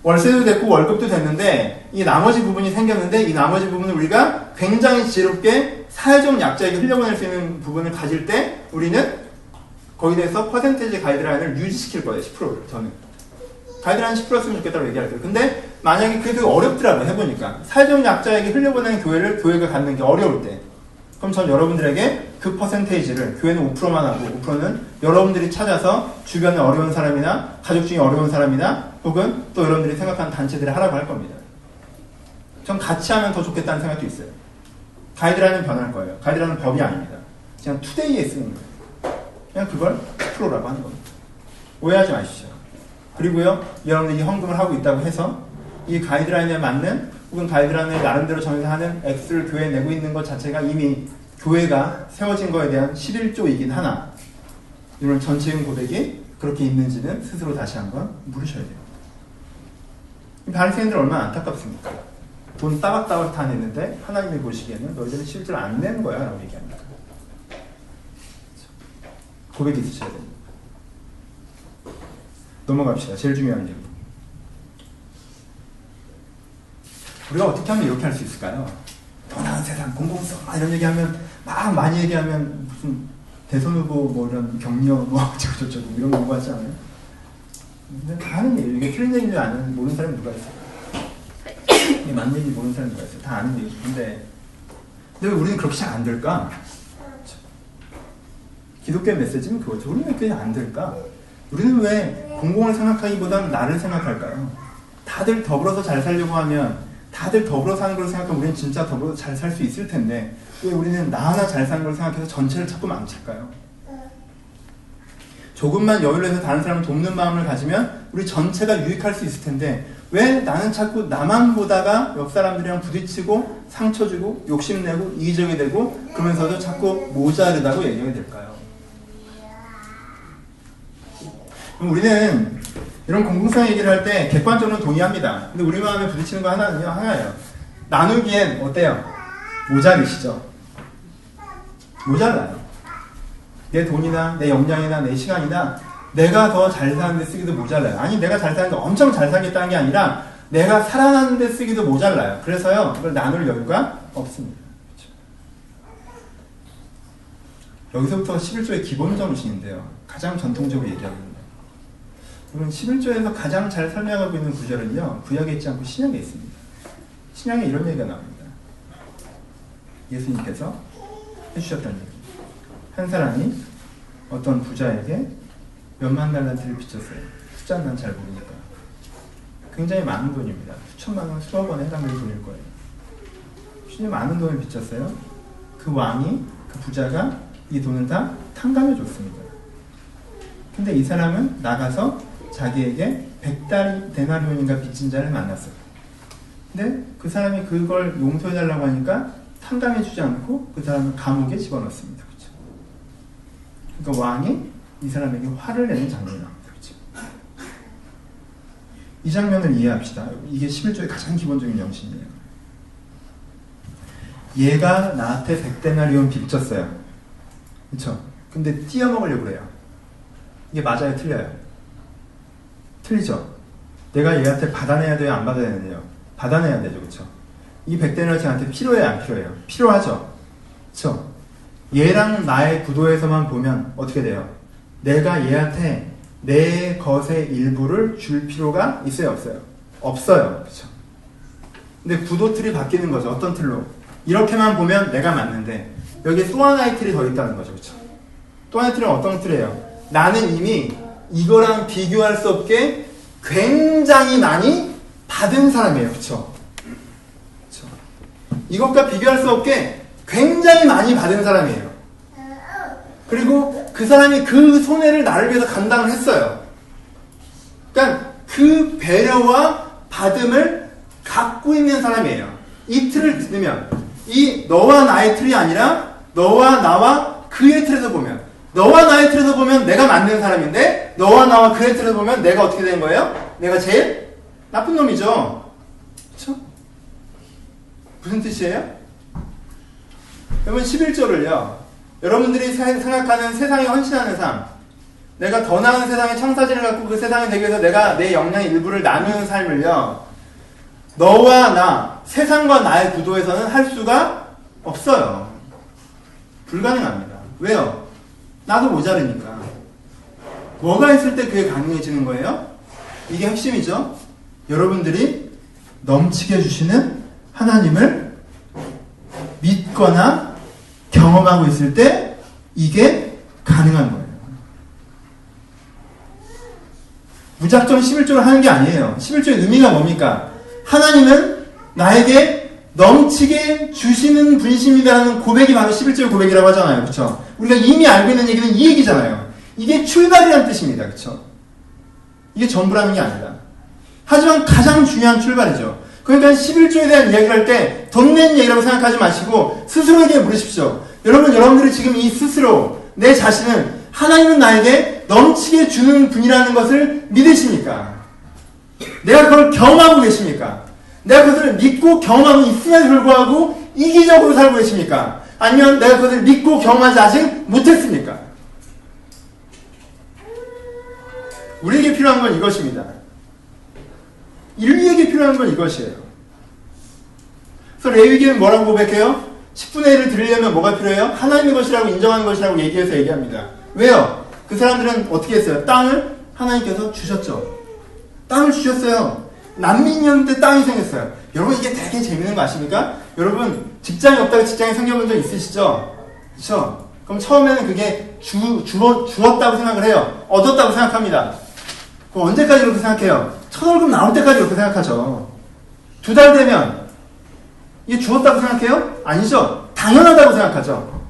월세도 됐고 월급도 됐는데 이 나머지 부분이 생겼는데 이 나머지 부분을 우리가 굉장히 지혜롭게 사회적 약자에게 흘려보낼 수 있는 부분을 가질 때 우리는 거기에 대해서 퍼센테이지 가이드라인을 유지시킬 거예요. 10%를 저는. 가이드라인 10% 쓰면 좋겠다고 얘기할게요. 근데 만약에 그게 되게 어렵더라고요. 해보니까. 사회적 약자에게 흘려보내는 교회를 교회가 갖는 게 어려울 때, 그럼 전 여러분들에게 그 퍼센테이지를, 교회는 5%만 하고 5%는 여러분들이 찾아서 주변에 어려운 사람이나 가족 중에 어려운 사람이나 혹은 또 여러분들이 생각하는 단체들이 하라고 할 겁니다. 전 같이 하면 더 좋겠다는 생각도 있어요. 가이드라인은 변할 거예요. 가이드라인은 법이 아닙니다. 그냥 투데이에 쓰는 거예요. 그냥 그걸 10%라고 하는 겁니다. 오해하지 마십시오. 그리고요, 여러분들이 헌금을 하고 있다고 해서 이 가이드라인에 맞는 혹은 가이드라인을 나름대로 정해서 하는 X를 교회에 내고 있는 것 자체가 이미 교회가 세워진 거에 대한 11조이긴 하나, 이런 전체적인 고백이 그렇게 있는지는 스스로 다시 한번 물으셔야 돼요. 바리새인들 얼마나 안타깝습니까? 돈 따박따박 다 냈는데 하나님이 보시기에는 너희들은 실제로 안 내는 거야 라고 얘기합니다. 고백이 있으셔야 됩니다. 넘어갑시다. 제일 중요한 얘기. 우리가 어떻게 하면 이렇게 할 수 있을까요? 더 나은 세상, 공공성 이런 얘기하면 막 많이 얘기하면 무슨 대선 후보 뭐 이런 격려 뭐 어쩌고저쩌고 이런 거 같지 않아요? 근데 다 아는 얘기. 이게 틀린 얘기인지 모르는 사람이 누가 있어요? 이게 맞는 얘기 모르는 사람이 누가 있어요? 다 아는 얘기. 근데 왜 우리는 그렇게 잘 안 될까? 기독교의 메시지는 그거죠. 우리는 왜 그게 안 될까? 우리는 왜 공공을 생각하기보다는 나를 생각할까요? 다들 더불어서 잘 살려고 하면, 다들 더불어 사는 걸 생각하면 우리는 진짜 더불어 잘 살 수 있을 텐데 왜 우리는 나 하나 잘 사는 걸 생각해서 전체를 자꾸 망칠까요? 조금만 여유를 해서 다른 사람을 돕는 마음을 가지면 우리 전체가 유익할 수 있을 텐데 왜 나는 자꾸 나만 보다가 옆 사람들이랑 부딪히고 상처 주고 욕심내고 이기적이 되고 그러면서도 자꾸 모자르다고 얘기하게 될까요? 우리는 이런 공공성 얘기를 할 때 객관적으로 동의합니다. 근데 우리 마음에 부딪히는 거 하나예요. 나누기엔 어때요? 모자르시죠? 모자라요. 내 돈이나 내 역량이나 내 시간이나 내가 더 잘 사는 데 쓰기도 모자라요. 아니 내가 잘 사는 데 엄청 잘 살겠다는 게 아니라 내가 살아나는 데 쓰기도 모자라요. 그래서요 그걸 나눌 여유가 없습니다. 그렇죠? 여기서부터 11조의 기본 정신인데요. 가장 전통적으로 얘기합니다. 그러면 11조에서 가장 잘 설명하고 있는 구절은요, 구약에 있지 않고 신약에 있습니다. 신약에 이런 얘기가 나옵니다. 예수님께서 해주셨던 얘기. 한 사람이 어떤 부자에게 몇만 달란트를 빚졌어요. 숫자는 난 잘 모르니까. 굉장히 많은 돈입니다. 수천만 원, 수억 원에 해당되는 돈일 거예요. 굉장히 많은 돈을 빚졌어요. 그 왕이, 그 부자가 이 돈을 다 탕감해 줬습니다. 근데 이 사람은 나가서 자기에게 100데나리온인가 빚진 자를 만났어요. 근데 그 사람이 그걸 용서해달라고 하니까 탕감해주지 않고 그 사람을 감옥에 집어넣습니다. 그렇죠? 그러니까 왕이 이 사람에게 화를 내는 장면이 나옵니다. 그렇죠? 이 장면을 이해합시다. 이게 11조의 가장 기본적인 정신이에요. 얘가 나한테 100데나리온 빚졌어요. 그렇죠? 근데 띄어먹으려고 그래요. 이게 맞아요? 틀려요? 틀리죠? 내가 얘한테 받아내야 돼요? 안 받아내야 돼요? 받아내야 되죠. 그쵸? 이 100데나리온이 저한테 필요해요? 안 필요해요? 필요하죠? 그쵸? 얘랑 나의 구도에서만 보면 어떻게 돼요? 내가 얘한테 내 것의 일부를 줄 필요가 있어요? 없어요? 없어요. 그쵸? 근데 구도 틀이 바뀌는 거죠. 어떤 틀로? 이렇게만 보면 내가 맞는데 여기에 또 하나의 틀이 더 있다는 거죠. 그쵸? 또 하나의 틀은 어떤 틀이에요? 나는 이미 이거랑 비교할 수 없게 굉장히 많이 받은 사람이에요. 그쵸? 그쵸? 이것과 비교할 수 없게 굉장히 많이 받은 사람이에요. 그리고 그 사람이 그 손해를 나를 위해서 감당을 했어요. 그러니까 그 배려와 받음을 갖고 있는 사람이에요. 이 틀을 들으면 이 너와 나의 틀이 아니라 너와 나와 그의 틀에서 보면 너와 나의 틀에서 보면 내가 맞는 사람인데 너와 나와 그의 틀에서 보면 내가 어떻게 되는 거예요? 내가 제일 나쁜 놈이죠. 그렇죠? 무슨 뜻이에요? 여러분 11조를요. 여러분들이 생각하는 세상에 헌신하는 삶, 내가 더 나은 세상의 청사진을 갖고 그 세상에 되기 위해서 내가 내 역량의 일부를 나누는 삶을요. 너와 나, 세상과 나의 구도에서는 할 수가 없어요. 불가능합니다. 왜요? 나도 모자르니까. 뭐가 있을 때 그게 가능해지는 거예요? 이게 핵심이죠. 여러분들이 넘치게 주시는 하나님을 믿거나 경험하고 있을 때 이게 가능한 거예요. 무작정 11조를 하는 게 아니에요. 11조의 의미가 뭡니까? 하나님은 나에게 넘치게 주시는 분이십니다라는 고백이 바로 11조의 고백이라고 하잖아요. 그렇죠? 우리가 이미 알고 있는 얘기는 이 얘기잖아요. 이게 출발이라는 뜻입니다. 그렇죠? 이게 전부라는 게 아니다. 하지만 가장 중요한 출발이죠. 그러니까 11조에 대한 이야기를 할 때 돈 내는 얘기라고 생각하지 마시고 스스로에게 물으십시오. 여러분들이 지금 이 스스로 내 자신은 하나님은 나에게 넘치게 주는 분이라는 것을 믿으십니까? 내가 그걸 경험하고 계십니까? 내가 그것을 믿고 경험하고 있음에도 불구하고 이기적으로 살고 계십니까? 아니면 내가 그것을 믿고 경험하지 아직 못했습니까? 우리에게 필요한 건 이것입니다. 인류에게 필요한 건 이것이에요. 그래서 레위기는 뭐라고 고백해요? 10분의 1을 드리려면 뭐가 필요해요? 하나님의 것이라고 인정하는 것이라고 얘기해서 얘기합니다. 왜요? 그 사람들은 어떻게 했어요? 땅을 하나님께서 주셨죠. 땅을 주셨어요. 난민이었는데 땅이 생겼어요. 여러분 이게 되게 재밌는 거 아십니까? 여러분 직장이 없다고 직장에 생겨본 적 있으시죠? 그렇죠? 그럼 처음에는 그게 주었다고 생각을 해요. 얻었다고 생각합니다. 그럼 언제까지 그렇게 생각해요? 첫 월급 나올 때까지 그렇게 생각하죠. 2달 되면 이게 주었다고 생각해요? 아니죠. 당연하다고 생각하죠.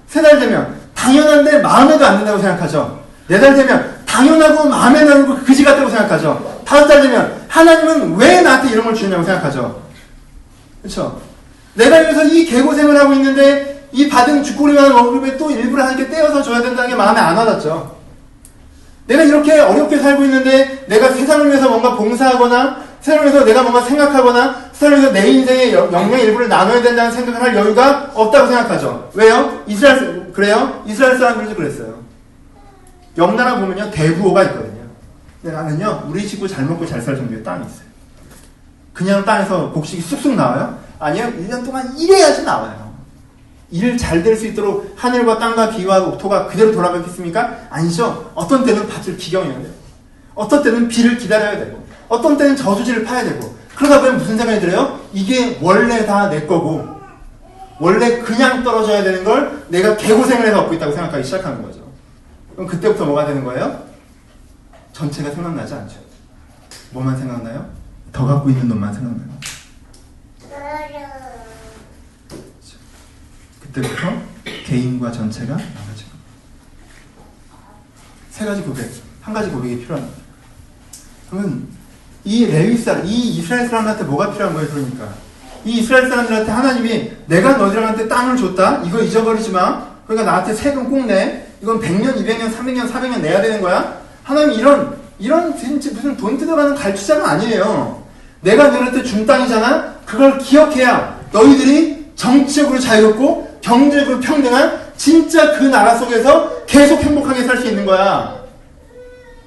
3달 되면 당연한데 마음에도 안 든다고 생각하죠. 4달 되면 당연하고 마음에 안 들고 그지 같다고 생각하죠. 5달 되면 하나님은 왜 나한테 이런 걸 주냐고 생각하죠. 그렇죠? 내가 여기서 이 개고생을 하고 있는데 이 받은 주꾸리만한 월급에 또 일부를 하나님께 떼어서 줘야 된다는 게 마음에 안 와닿죠. 내가 이렇게 어렵게 살고 있는데 내가 세상을 위해서 뭔가 봉사하거나 세상을 위해서 내가 뭔가 생각하거나 세상을 위해서 내 인생의 영향의 일부를 나눠야 된다는 생각을 할 여유가 없다고 생각하죠. 왜요? 그래요? 이스라엘 사람들도 그랬어요. 옆 나라 보면요 대부호가 있거든요. 근데 나는요 우리 집구 잘 먹고 잘 살 정도의 땅이 있어요. 그냥 땅에서 곡식이 쑥쑥 나와요? 아니요 1년 동안 일해야지 나와요. 일 잘 될 수 있도록 하늘과 땅과 비와 옥토가 그대로 돌아가겠습니까? 아니죠. 어떤 때는 밭을 기경해야 돼요. 어떤 때는 비를 기다려야 되고 어떤 때는 저수지를 파야 되고 그러다 보면 무슨 생각이 들어요? 이게 원래 다 내 거고 원래 그냥 떨어져야 되는 걸 내가 개고생을 해서 얻고 있다고 생각하기 시작하는 거죠. 그럼 그때부터 뭐가 되는 거예요? 전체가 생각나지 않죠. 뭐만 생각나요? 더 갖고 있는 놈만 생각나요. 그때부터 개인과 전체가 나눠지고 세 가지 고백, 한 가지 고백이 필요합니다. 그러면 이 레위사람, 이 이스라엘 사람들한테 뭐가 필요한 거예요? 그러니까 이 이스라엘 사람들한테 하나님이 내가 너희들한테 땅을 줬다. 이거 잊어버리지 마. 그러니까 나한테 세금 꼭 내. 이건 100년, 200년, 300년, 400년 내야 되는 거야. 하나님 이런 진짜 무슨 돈 뜯어가는 갈취자가 아니에요. 내가 너희한테 준 땅이잖아. 그걸 기억해야 너희들이 정치적으로 자유롭고 경제적으로 평등한 진짜 그 나라 속에서 계속 행복하게 살 수 있는 거야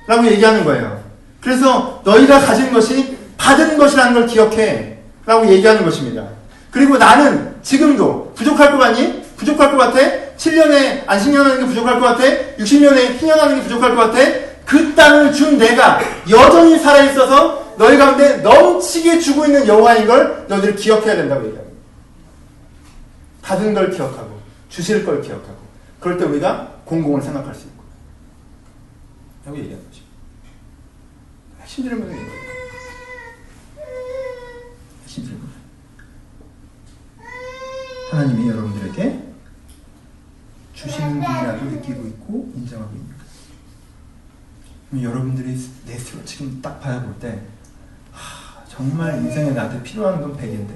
라고 얘기하는 거예요. 그래서 너희가 가진 것이 받은 것이라는 걸 기억해 라고 얘기하는 것입니다. 그리고 나는 지금도 부족할 것 같니? 부족할 것 같아? 7년에 안식년하는 게 부족할 것 같아? 60년에 희년하는 게 부족할 것 같아? 그 땅을 준 내가 여전히 살아있어서 너희 가운데 넘치게 주고 있는 여호와인 걸 너희들이 기억해야 된다고 얘기합니다. 받은 걸 기억하고 주실 걸 기억하고 그럴 때 우리가 공공을 생각할 수 있고 라고 얘기하는 거죠. 핵심 질문은 이거예요. 핵심 질문. 하나님이 여러분들에게 주시는 분이라도 느끼고 있고 인정하고 있는가? 그럼 여러분들이 내 스스로 지금 딱 바라볼 때 정말 인생에 나한테 필요한 건 100인데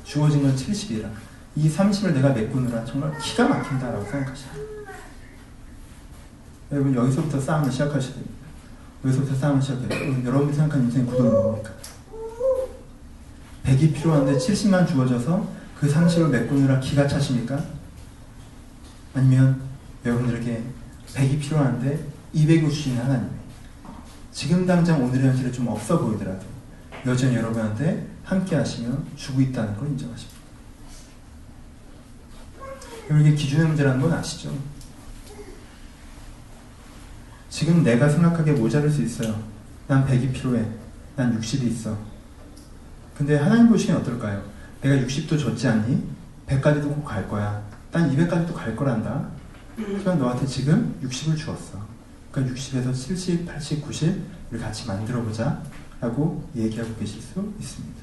주어진 건 70이라 이 30을 내가 메꾸느라 정말 기가 막힌다라고 생각하시죠. 여러분 여기서부터 싸움을 시작하셔야 됩니다. 여기서부터 싸움을 시작해요. 여러분이 생각하는 인생의 구도는 뭡니까? 100이 필요한데 70만 주어져서 그 30을 메꾸느라 기가 차십니까? 아니면 여러분들에게 100이 필요한데 200을 주시는 하나님이 지금 당장 오늘의 현실에 좀 없어 보이더라도 여전히 여러분한테 함께 하시며 주고 있다는 걸 인정하십니다. 여러분 이게 기준의 문제라는 건 아시죠? 지금 내가 생각하기에 모자랄 수 있어요. 난 100이 필요해. 난 60이 있어. 근데 하나님 보시기엔 어떨까요? 내가 60도 줬지 않니? 100까지도 꼭 갈 거야. 난 200까지도 갈 거란다. 하지만 너한테 지금 60을 주었어. 그러니까 60에서 70, 80, 90 우리 같이 만들어보자 라고 얘기하고 계실 수 있습니다.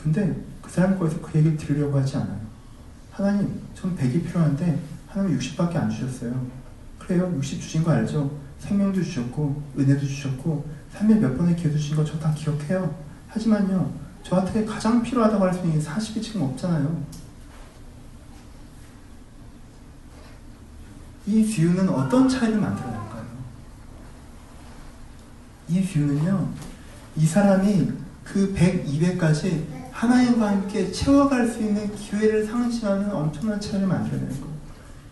근데 그 사람 거에서 그 얘기를 들으려고 하지 않아요. 하나님, 전 100이 필요한데 하나님 60밖에 안 주셨어요. 그래요? 60 주신 거 알죠? 생명도 주셨고 은혜도 주셨고 삶에 몇 번의 기회도 주신 거 저 다 기억해요. 하지만요, 저한테 가장 필요하다고 할 수 있는 40이 지금 없잖아요. 이 뷰는 어떤 차이를 만들어낼까요? 이 뷰는요, 이 사람이 그 100, 200까지 하나님과 함께 채워갈 수 있는 기회를 상실하는 엄청난 차이를 만들어내는 거예요.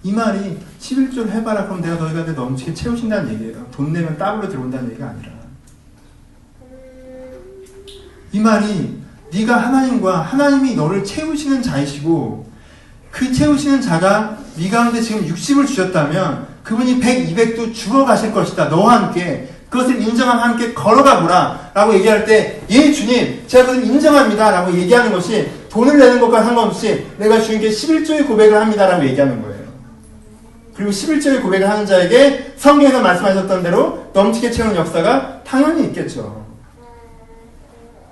이 말이 11조를 해봐라 그럼 내가 너희한테 넘치게 채우신다는 얘기예요. 돈 내면 따블로 들어온다는 얘기가 아니라, 이 말이 네가 하나님과 하나님이 너를 채우시는 자이시고 그 채우시는 자가 네 가운데 지금 60을 주셨다면 그분이 100, 200도 주어 가실 것이다. 너와 함께 그것을 인정하며 함께 걸어가 보라 라고 얘기할 때, 예 주님 제가 그것을 인정합니다 라고 얘기하는 것이 돈을 내는 것과 상관없이 내가 주님께 11조의 고백을 합니다 라고 얘기하는 거예요. 그리고 11조의 고백을 하는 자에게 성경에서 말씀하셨던 대로 넘치게 채우는 역사가 당연히 있겠죠.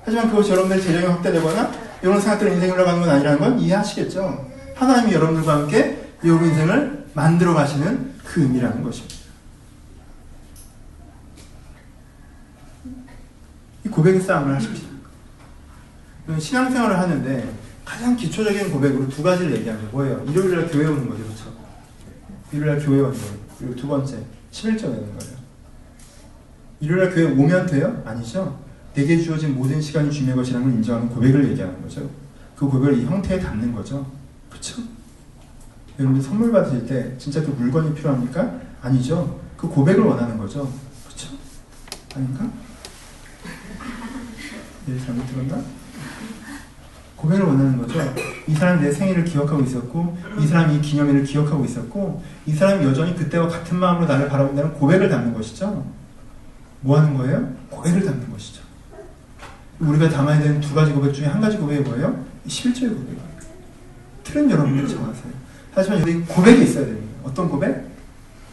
하지만 그것이 여러분들의 재정이 확대되거나 이런 생각들을 인생에 흘러가는 건 아니라는 건 이해하시겠죠. 하나님이 여러분들과 함께 여러분 인생을 만들어 가시는 그 의미라는 것입니다. 이 고백의 싸움을 하십시오. 신앙생활을 하는데 가장 기초적인 고백으로 두 가지를 얘기하는 게 뭐예요? 일요일날 교회 오는 거죠. 그렇죠? 일요일날 교회 오는 거예요. 그리고 두 번째 11조 내는 거예요. 일요일날 교회 오면 돼요? 아니죠. 내게 주어진 모든 시간이 주님의 것이라는 걸 인정하는 고백을 얘기하는 거죠. 그 고백을 이 형태에 담는 거죠. 그렇죠? 여러분들 선물 받으실 때 진짜 그 물건이 필요합니까? 아니죠. 그 고백을 원하는 거죠. 그렇죠? 아닌가? 잘못 들었나? 고백을 원하는 거죠. 이 사람이 내 생일을 기억하고 있었고 이 사람이 이 기념일을 기억하고 있었고 이 사람이 여전히 그때와 같은 마음으로 나를 바라본다는 고백을 담는 것이죠. 뭐 하는 거예요? 고백을 담는 것이죠. 우리가 담아야 되는 두 가지 고백 중에 한 가지 고백이 뭐예요? 11조의 고백이에요. 틀은 여러분들이 정하세요. 하지만 여기 고백이 있어야 됩니다. 어떤 고백?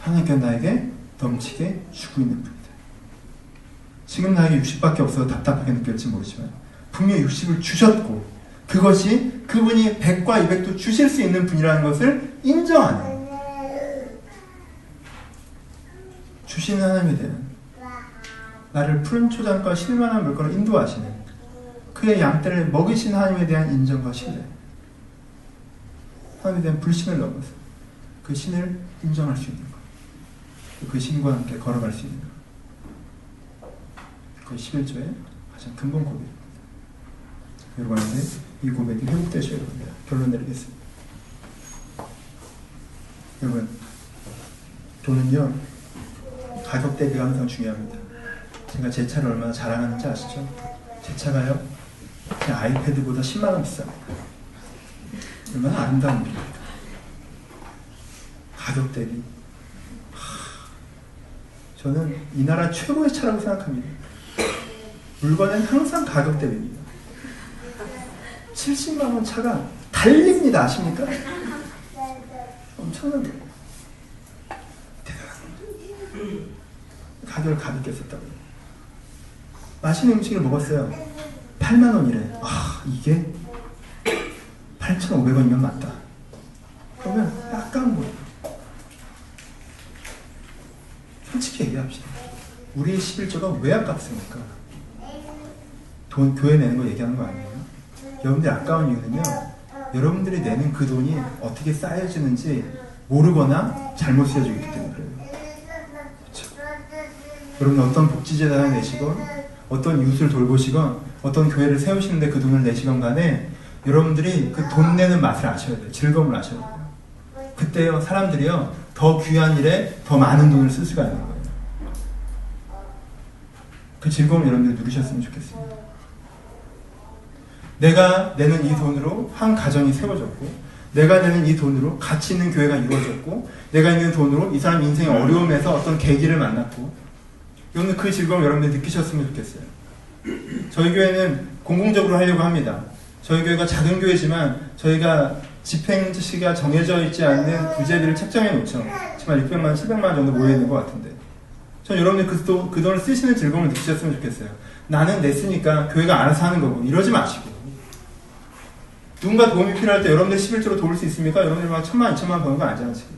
하나님께서 나에게 넘치게 주고 있는 분이다. 지금 나에게 60밖에 없어서 답답하게 느낄지 모르지만 분명히 60을 주셨고 그것이 그분이 100과 200도 주실 수 있는 분이라는 것을 인정하는, 주시는 하나님에 대한, 나를 푸른 초장과 실만한 물건을 인도하시는 그의 양떼를 먹이신 하나님에 대한 인정과 신뢰, 하나님에 대한 불신을 넘어서 그 신을 인정할 수 있는 것, 그 신과 함께 걸어갈 수 있는 것, 그것이 11조의 가장 근본 고백입니다. 여러분한테 이 고백이 회복되셔야 됩니다. 결론 내리겠습니다. 여러분, 돈은요 가격 대비가 항상 중요합니다. 제가 제 차를 얼마나 자랑하는지 아시죠? 제 차가요 제 아이패드보다 10만원 비쌉니다. 얼마나 아름다운 일입니까? 가격 대비. 저는 이 나라 최고의 차라고 생각합니다. 물건은 항상 가격 대비입니다. 70만원 차가 달립니다. 아십니까? 엄청난 거예요. 대단한 가격을 가볍게 썼다고요. 맛있는 음식을 먹었어요. 8만원이래. 아, 이게 8,500원이면 맞다. 그러면 아까운 거예요. 솔직히 얘기합시다. 우리의 11조가 왜 아깝습니까? 돈, 교회 내는 거 얘기하는 거 아니에요? 여러분들이 아까운 이유는요, 여러분들이 내는 그 돈이 어떻게 쌓여지는지 모르거나 잘못 쓰여지기 때문에 그래요. 그렇죠? 여러분 어떤 복지재단을 내시건 어떤 이웃을 돌보시건 어떤 교회를 세우시는데 그 돈을 내시건 간에 여러분들이 그 돈 내는 맛을 아셔야 돼요. 즐거움을 아셔야 돼요. 그때요 사람들이요 더 귀한 일에 더 많은 돈을 쓸 수가 있는 거예요. 그 즐거움을 여러분들이 누리셨으면 좋겠습니다. 내가 내는 이 돈으로 한 가정이 세워졌고 내가 내는 이 돈으로 가치 있는 교회가 이루어졌고, 내가 있는 돈으로 이 사람 인생의 어려움에서 어떤 계기를 만났고, 여러분 그 즐거움 여러분들 느끼셨으면 좋겠어요. 저희 교회는 공공적으로 하려고 합니다. 저희 교회가 작은 교회지만 저희가 집행시가 정해져 있지 않는 부재비를 책정해 놓죠. 정말 600만, 700만 정도 모여있는 것 같은데, 전 여러분들 그 돈을 쓰시는 즐거움을 느끼셨으면 좋겠어요. 나는 냈으니까 교회가 알아서 하는 거고 이러지 마시고, 누군가 도움이 필요할 때 여러분들 11조로 도울 수 있습니까? 여러분들 막 1000만, 2000만 버는 거 아니잖아 지금.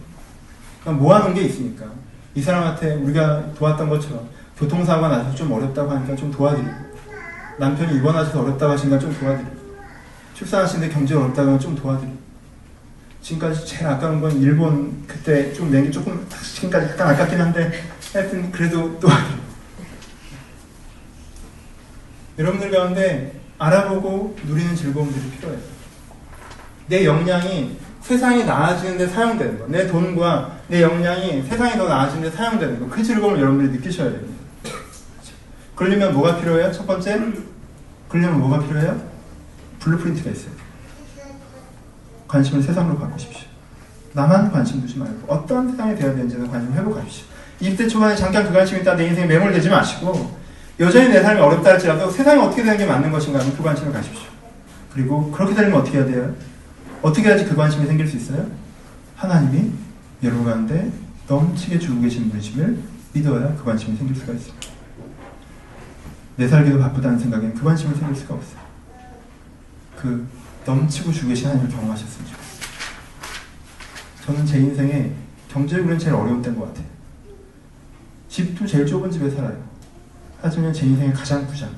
그러니까 모아놓은 게 있으니까 이 사람한테 우리가 도왔던 것처럼 교통사고가 나서 좀 어렵다고 하니까 좀 도와드리고, 남편이 입원하셔서 어렵다고 하시니까 좀 도와드리고, 출산하시는데 경제가 어렵다고 하면 좀 도와드리고, 지금까지 제일 아까운 건 일본 그때 좀 낸 게 조금 지금까지 약간 아깝긴 한데 하여튼 그래도 도와드리고, 여러분들 가운데 알아보고 누리는 즐거움들이 필요해요. 내 역량이 세상이 나아지는 데 사용되는 거, 내 돈과 내 역량이 세상이 더 나아지는 데 사용되는 거, 그 즐거움을 여러분들이 느끼셔야 됩니다. 그러려면 뭐가 필요해요? 첫 번째, 그러려면 뭐가 필요해요? 블루프린트가 있어요. 관심을 세상으로 바꾸십시오. 나만 관심 두지 말고 어떤 세상이 되어야 되는지에 관심을 회복하십시오. 20대 초반에 잠깐 그 관심이 있다 내 인생에 매몰되지 마시고, 여전히 내 삶이 어렵다 할지라도 세상이 어떻게 되는 게 맞는 것인가 하면 그 관심을 가십시오. 그리고 그렇게 되려면 어떻게 해야 돼요? 어떻게 해야지 그 관심이 생길 수 있어요? 하나님이 여러분 가운데 넘치게 주고 계신 분이심을 믿어야 그 관심이 생길 수가 있습니다. 내 살기도 바쁘다는 생각엔 그 관심이 생길 수가 없어요. 그 넘치고 주고 계신 하나님을 경험하셨으면 좋겠어요. 저는 제 인생에 경제적으로는 제일 어려운 때인 것 같아요. 집도 제일 좁은 집에 살아요. 하지만 제 인생의 가장 부자는,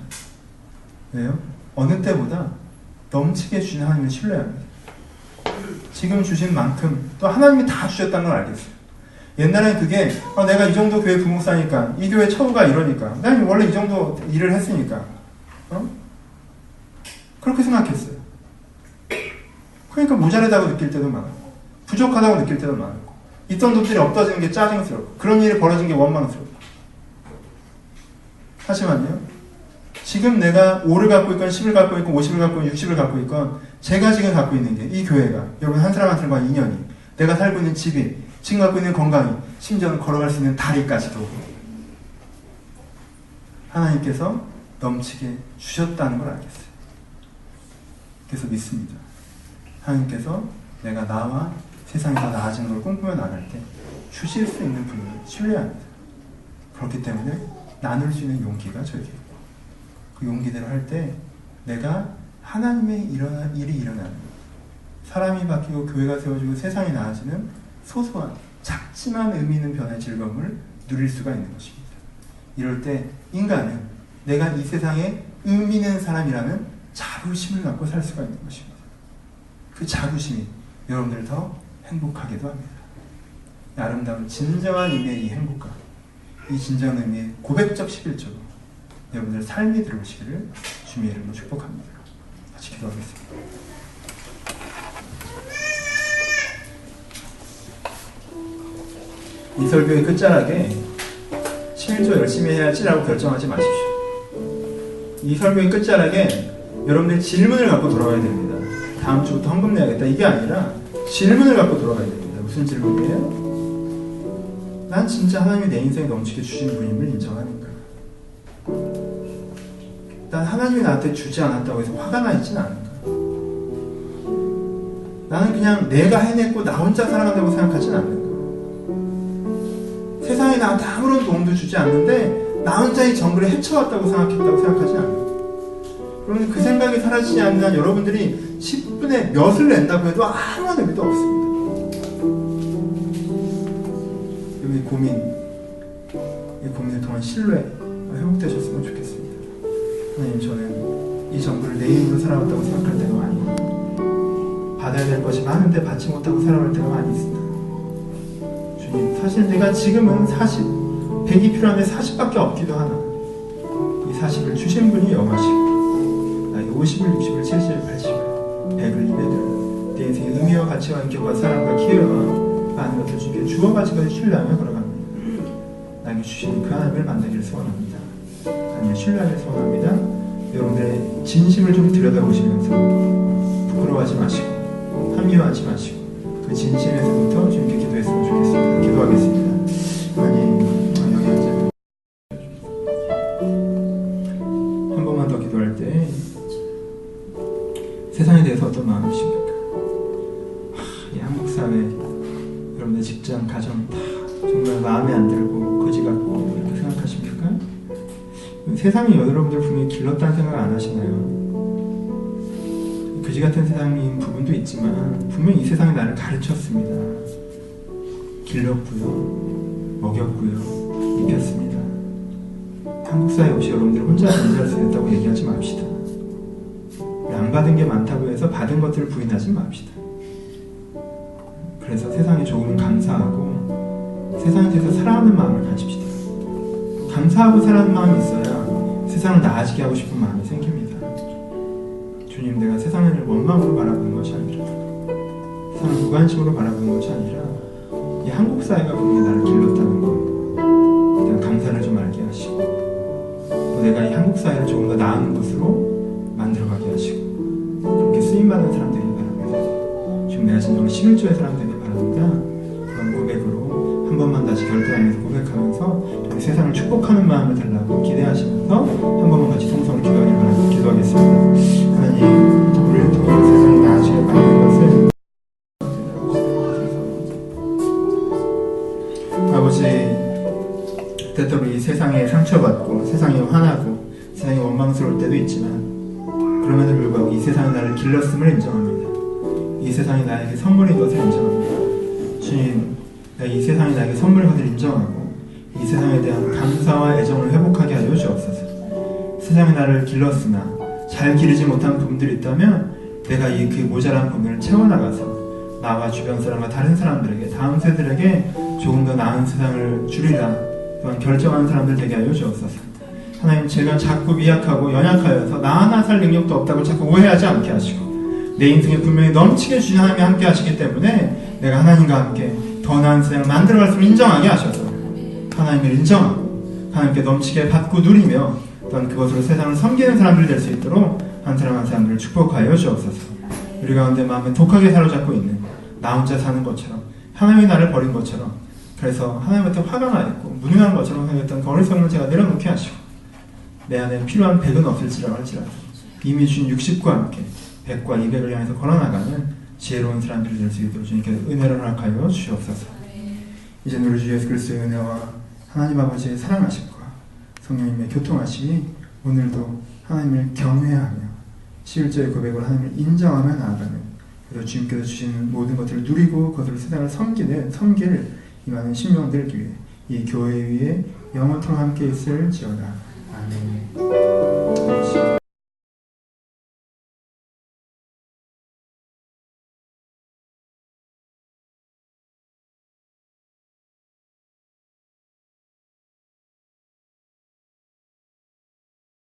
왜요? 어느 때보다 넘치게 주신 하나님을 신뢰합니다. 지금 주신 만큼 또 하나님이 다 주셨다는 걸 알겠어요. 옛날엔 그게 내가 이 정도 교회 부목사니까, 이 교회 처우가 이러니까, 난 원래 이 정도 일을 했으니까 그렇게 생각했어요. 그러니까 모자라다고 느낄 때도 많았고, 부족하다고 느낄 때도 많았고, 있던 돈들이 없어지는 게 짜증스럽고, 그런 일이 벌어진 게 원망스럽고. 하지만요, 지금 내가 5를 갖고 있건 10을 갖고 있건 50을 갖고 있건 60을 갖고 있건, 제가 지금 갖고 있는 게 이 교회가 여러분 한 사람 한 사람과 인연이, 내가 살고 있는 집이, 지금 갖고 있는 건강이, 심지어는 걸어갈 수 있는 다리까지도 하나님께서 넘치게 주셨다는 걸 알겠어요. 그래서 믿습니다. 하나님께서 내가 나와 세상이 더 나아지는 걸 꿈꾸며 나갈 때 주실 수 있는 분을 신뢰합니다. 그렇기 때문에 나눌 수 있는 용기가 저에게 있고, 그 용기대로 할 때 내가 하나님의 일이 일어나는, 사람이 바뀌고 교회가 세워지고 세상이 나아지는 소소한 작지만 의미 있는 변화의 즐거움을 누릴 수가 있는 것입니다. 이럴 때 인간은 내가 이 세상에 의미 있는 사람이라는 자부심을 갖고 살 수가 있는 것입니다. 그 자부심이 여러분들을 더 행복하게도 합니다. 아름다운 진정한 의미의 이 행복과 이 진정한 의미의 고백적 11조로 여러분들 삶이 들어오시기를 주님의 이름으로 축복합니다. 같이 기도하겠습니다. 이 설교의 끝자락에 11조 열심히 해야지라고 결정하지 마십시오. 이 설교의 끝자락에 여러분들 질문을 갖고 돌아가야 됩니다. 다음 주부터 헌금 내야겠다, 이게 아니라 질문을 갖고 돌아가야 됩니다. 무슨 질문이에요? 난 진짜 하나님이 내 인생에 넘치게 주신 분임을 인정하는가? 난 하나님이 나한테 주지 않았다고 해서 화가 나 있진 않은가? 나는 그냥 내가 해냈고 나 혼자 살아간다고 생각하진 않는가? 세상에 나한테 아무런 도움도 주지 않는데 나 혼자 이 정글을 헤쳐왔다고 생각하지 않는가? 그러면 그 생각이 사라지지 않는 한 여러분들이 10분의 몇을 낸다고 해도 아무런 의미도 없습니다. 이 고민을 통한 신뢰가 회복되셨으면 좋겠습니다. 하나님, 저는 이 정부를 내 힘으로 살아왔다고 생각할 때가 많이 있고, 받아야 될 것이 많은데 받지 못하고 살아갈 때가 많이 있습니다. 주님, 사실 내가 지금은 100이 필요한데 40밖에 없기도 하나, 이 40을 주신 분이 영하시고 나에게 50을, 60을, 70을, 80을, 100을, 200을 내 인생의 의미와 가치와 인격과 사랑과 기회와 많은 것을 주께 주어가지고 신뢰하며 걸어갑니다. 나에게 주신 그 하나님을 만나기를 소원합니다. 하나님을 신뢰하기를 소원합니다. 여러분들의 진심을 좀 들여다보시면서 부끄러워하지 마시고 합리화하지 마시고 그 진심에서부터 주님께 기도했으면 좋겠습니다. 기도하겠습니다. 하나님, 여기 앉아 한 번만 더 기도할 때 세상에 대해서 어떤 마음이십니까? 이 한국 사회, 여러분의 직장, 가정 다 정말 마음에 안 들고 거지 같고 이렇게 생각하십니까? 세상이 여러분들 분명히 길렀다는 생각 안 하시나요? 거지 같은 세상인 부분도 있지만 분명히 이 세상이 나를 가르쳤습니다. 길렀고요, 먹였고요, 입혔습니다. 한국 사회 없이 여러분들 혼자 존재할 수 있다고 얘기하지 맙시다. 안 받은 게 많다고 해서 받은 것들을 부인하지 맙시다. 그래서 세상에 조금 감사하고 세상에 대해서 사랑하는 마음을 가집시다. 감사하고 사랑하는 마음이 있어야 세상을 나아지게 하고 싶은 마음이 생깁니다. 주님, 내가 세상을 원망으로 바라보는 것이 아니라 세상을 무관심으로 바라보는 것이 아니라 이 한국 사회가 분명히 나를 길렀다는 것, 일단 감사를 좀 알게 하시고 또 내가 이 한국 사회를 조금 더 나은 곳으로 만들어가게 하시고 그렇게 쓰임받는 사람 되길 바랍니다. 지금 내가 진정한 11조의 사람 되길 바랍니다. 그런 고백으로 한 번만 다시 결단하면서 고백하면서 우리 세상을 축복하는 마음을 달라고 기대하시면서 한 번만 같이 통성으로 기도하길 바랍니다. 기도하겠습니다. 하나님, 우리를 통해 세상이 나아지게 만든 것을 아버지, 때때로 이 세상에 상처받고 세상에 화나고 세상에 원망스러울 때도 있지만 그럼에도 불구하고 이 세상이 나를 길렀음을 인정합니다. 이 세상이 나에게 선물인 것을 인정합니다. 주님, 이 세상이 나에게 선물인 것을 인정하고 이 세상에 대한 감사와 애정을 회복하게 하여 주옵소서. 세상이 나를 길렀으나 잘 기르지 못한 부분들이 있다면 내가 그 모자란 부분을 채워나가서 나와 주변 사람과 다른 사람들에게, 다음 세대들에게 조금 더 나은 세상을 주리라 또한 결정하는 사람들 되게 하여 주옵소서. 하나님, 제가 자꾸 미약하고 연약하여서 나 하나 살 능력도 없다고 자꾸 오해하지 않게 하시고 내 인생에 분명히 넘치게 주신 하나님이 함께 하시기 때문에 내가 하나님과 함께 더 나은 세상을 만들어갈 수 인정하게 하셔서 하나님을 인정하고 하나님께 넘치게 받고 누리며 또한 그것으로 세상을 섬기는 사람들이 될 수 있도록 한 사람 한 사람들을 축복하여 주옵소서. 우리 가운데 마음에 독하게 사로잡고 있는 나 혼자 사는 것처럼 하나님이 나를 버린 것처럼 그래서 하나님한테 화가 나 있고 무능한 것처럼 생겼던 어리석음을 제가 내려놓게 하시고 내 안에 필요한 100은 없을지라고 할지라도 이미 주신 60과 함께 100과 200을 향해서 걸어나가는 지혜로운 사람들이 될 수 있도록 주님께 은혜를 허락하여 주시옵소서. 이제 우리 주 예수 그리스도의 은혜와 하나님 아버지의 사랑하심과 성령님의 교통하심이 오늘도 하나님을 경외하며 11조의 고백으로 하나님을 인정하며 나아가는, 그리고 주님께서 주시는 모든 것들을 누리고 그것으로 세상을 섬길 임하는 신명들 위해 이 교회 위에 영원토록 함께 있을지어다. 아멘.